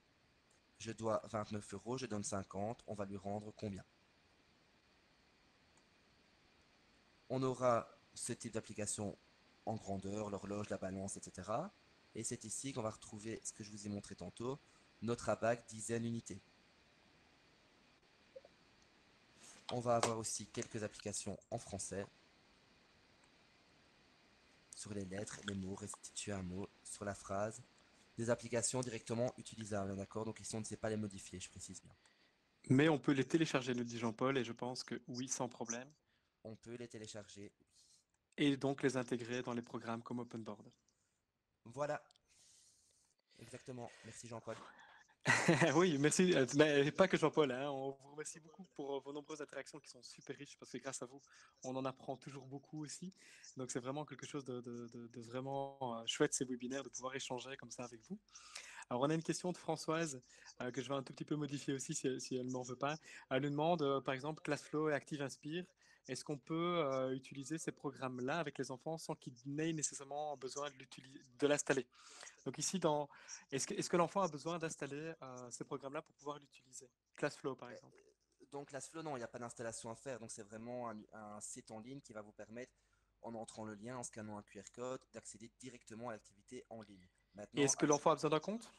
Je dois 29 euros, je donne 50, on va lui rendre combien? On aura ce type d'application en grandeur, l'horloge, la balance, etc. Et c'est ici qu'on va retrouver ce que je vous ai montré tantôt, notre abac dizaines unités. On va avoir aussi quelques applications en français sur les lettres, les mots, restituer un mot sur la phrase. Des applications directement utilisables, d'accord? Donc ici on ne sait pas les modifier, je précise bien. Mais on peut les télécharger, nous dit Jean-Paul, et je pense que oui, sans problème. On peut les télécharger, oui. Et donc les intégrer dans les programmes comme OpenBoard. Voilà, exactement. Merci Jean-Paul. Oui, merci. Mais pas que Jean-Paul, hein. On vous remercie beaucoup pour vos nombreuses interactions qui sont super riches parce que grâce à vous, on en apprend toujours beaucoup aussi. Donc c'est vraiment quelque chose de vraiment chouette ces webinaires, de pouvoir échanger comme ça avec vous. Alors on a une question de Françoise que je vais un tout petit peu modifier aussi si elle ne m'en veut pas. Elle nous demande par exemple ClassFlow et ActiveInspire. Est-ce qu'on peut utiliser ces programmes-là avec les enfants sans qu'ils n'aient nécessairement besoin de l'installer? Donc ici, est-ce que l'enfant a besoin d'installer ces programmes-là pour pouvoir l'utiliser? ClassFlow, par exemple. Donc Classflow, non, il n'y a pas d'installation à faire. Donc c'est vraiment un site en ligne qui va vous permettre, en entrant le lien, en scannant un QR code, d'accéder directement à l'activité en ligne. Et Maintenant, est-ce que l'enfant a besoin d'un compte?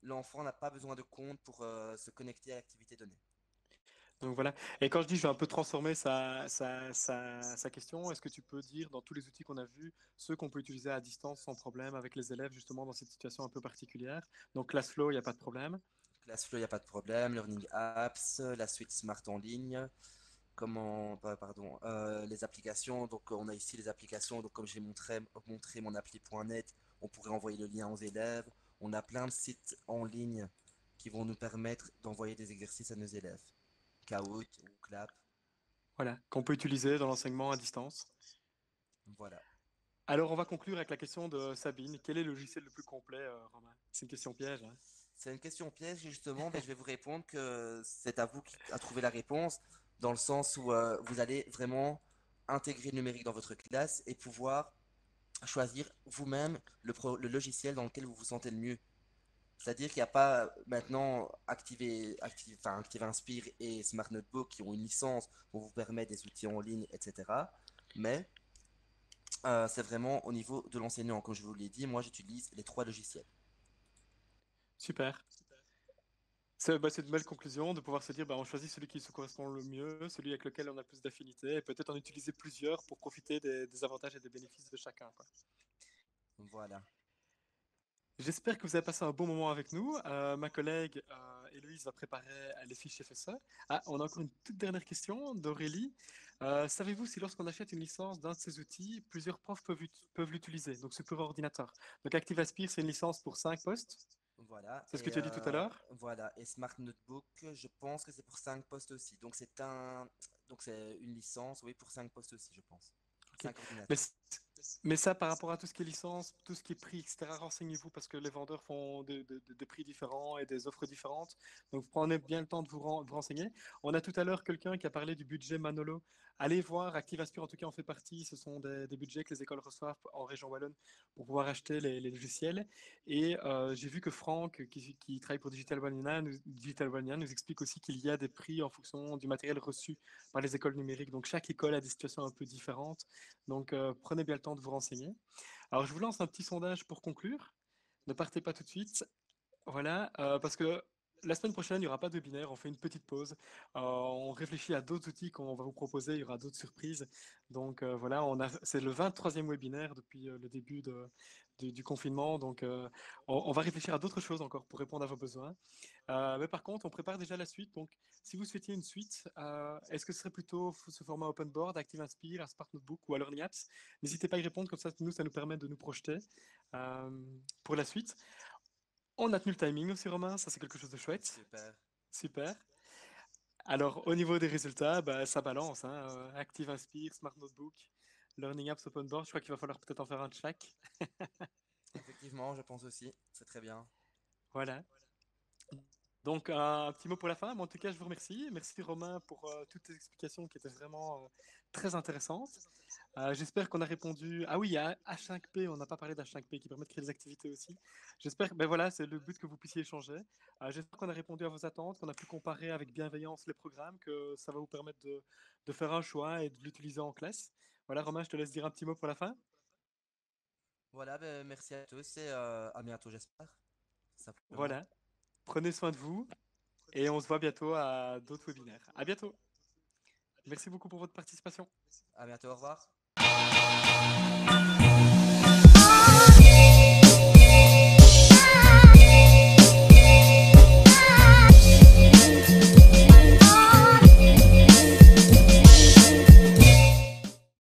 l'enfant n'a pas besoin de compte pour se connecter à l'activité donnée. Donc voilà. Et quand je dis je vais un peu transformer sa question, est-ce que tu peux dire dans tous les outils qu'on a vus, ceux qu'on peut utiliser à distance sans problème avec les élèves justement dans cette situation un peu particulière? Donc ClassFlow, il n'y a pas de problème. Classflow, il n'y a pas de problème. Learning Apps, la suite Smart en ligne. Pardon, les applications. Donc on a ici les applications. Donc comme j'ai montré mon appli.net, on pourrait envoyer le lien aux élèves. On a plein de sites en ligne qui vont nous permettre d'envoyer des exercices à nos élèves. Kahoot ou Clap, Voilà, qu'on peut utiliser dans l'enseignement à distance. voilà. Alors on va conclure avec la question de Sabine. Quel est le logiciel le plus complet, Romain? C'est une question piège, hein. C'est une question piège justement, mais je vais vous répondre que c'est à vous qui a trouvé la réponse, dans le sens où vous allez vraiment intégrer le numérique dans votre classe et pouvoir choisir vous-même le logiciel dans lequel vous vous sentez le mieux. C'est-à-dire qu'il n'y a pas maintenant Active Inspire et Smart Notebook qui ont une licence pour vous permettre des outils en ligne, etc. Mais c'est vraiment au niveau de l'enseignant. Comme je vous l'ai dit, moi j'utilise les trois logiciels. Super. C'est une belle conclusion de pouvoir se dire, bah, on choisit celui qui se correspond le mieux, celui avec lequel on a plus d'affinité, et peut-être en utiliser plusieurs pour profiter des avantages et des bénéfices de chacun, quoi. Voilà. J'espère que vous avez passé un bon moment avec nous. Ma collègue Héloïse va préparer les fiches FSE. Ah, on a encore une toute dernière question d'Aurélie. Savez-vous si lorsqu'on achète une licence d'un de ces outils, plusieurs profs peuvent l'utiliser, donc c'est pour ordinateur. Donc ActiveAspire, c'est une licence pour 5 postes. Voilà. C'est ce que tu as dit tout à l'heure. Voilà. Et Smart Notebook, je pense que c'est pour 5 postes aussi. Donc c'est une licence, oui, pour 5 postes aussi, je pense. Ok. 5 Mais, ordinateurs. mais ça, par rapport à tout ce qui est licence, tout ce qui est prix, etc., renseignez-vous parce que les vendeurs font des prix différents et des offres différentes. Donc, prenez bien le temps de vous renseigner. On a tout à l'heure quelqu'un qui a parlé du budget Manolo. Allez voir, ActiveAspire en tout cas en fait partie. Ce sont des budgets que les écoles reçoivent en région Wallonne pour pouvoir acheter les logiciels. Et j'ai vu que Franck, qui travaille pour Digital Wallonia, nous explique aussi qu'il y a des prix en fonction du matériel reçu par les écoles numériques. Donc, chaque école a des situations un peu différentes. Donc, prenez bien le temps de vous renseigner. Alors, je vous lance un petit sondage pour conclure. Ne partez pas tout de suite. Voilà, parce que la semaine prochaine, il n'y aura pas de webinaire, on fait une petite pause. On réfléchit à d'autres outils qu'on va vous proposer, il y aura d'autres surprises. Donc voilà, c'est le 23e webinaire depuis le début du confinement. Donc on va réfléchir à d'autres choses encore pour répondre à vos besoins. Mais par contre, on prépare déjà la suite. Donc si vous souhaitiez une suite, est-ce que ce serait plutôt ce format open board, Active Inspire, un Spark Notebook ou à Learning Apps? N'hésitez pas à y répondre, comme ça, ça nous permet de nous projeter pour la suite. On a tenu le timing aussi, Romain, ça c'est quelque chose de chouette. Super. Super. Alors, au niveau des résultats, bah, ça balance, hein. Active Inspire, Smart Notebook, Learning Apps Open Board, je crois qu'il va falloir peut-être en faire un de chaque. Effectivement, je pense aussi. C'est très bien. Voilà. Donc, un petit mot pour la fin, mais en tout cas, je vous remercie. Merci Romain pour toutes tes explications qui étaient vraiment très intéressantes. J'espère qu'on a répondu. Ah oui, à H5P, on n'a pas parlé d'H5P qui permet de créer des activités aussi. J'espère, ben voilà, c'est le but que vous puissiez échanger. J'espère qu'on a répondu à vos attentes, qu'on a pu comparer avec bienveillance les programmes, que ça va vous permettre de faire un choix et de l'utiliser en classe. Voilà, Romain, je te laisse dire un petit mot pour la fin. Voilà, ben, merci à tous et à bientôt, j'espère. Simplement. Voilà, prenez soin de vous et on se voit bientôt à d'autres webinaires. À bientôt. Merci beaucoup pour votre participation. À bientôt, au revoir.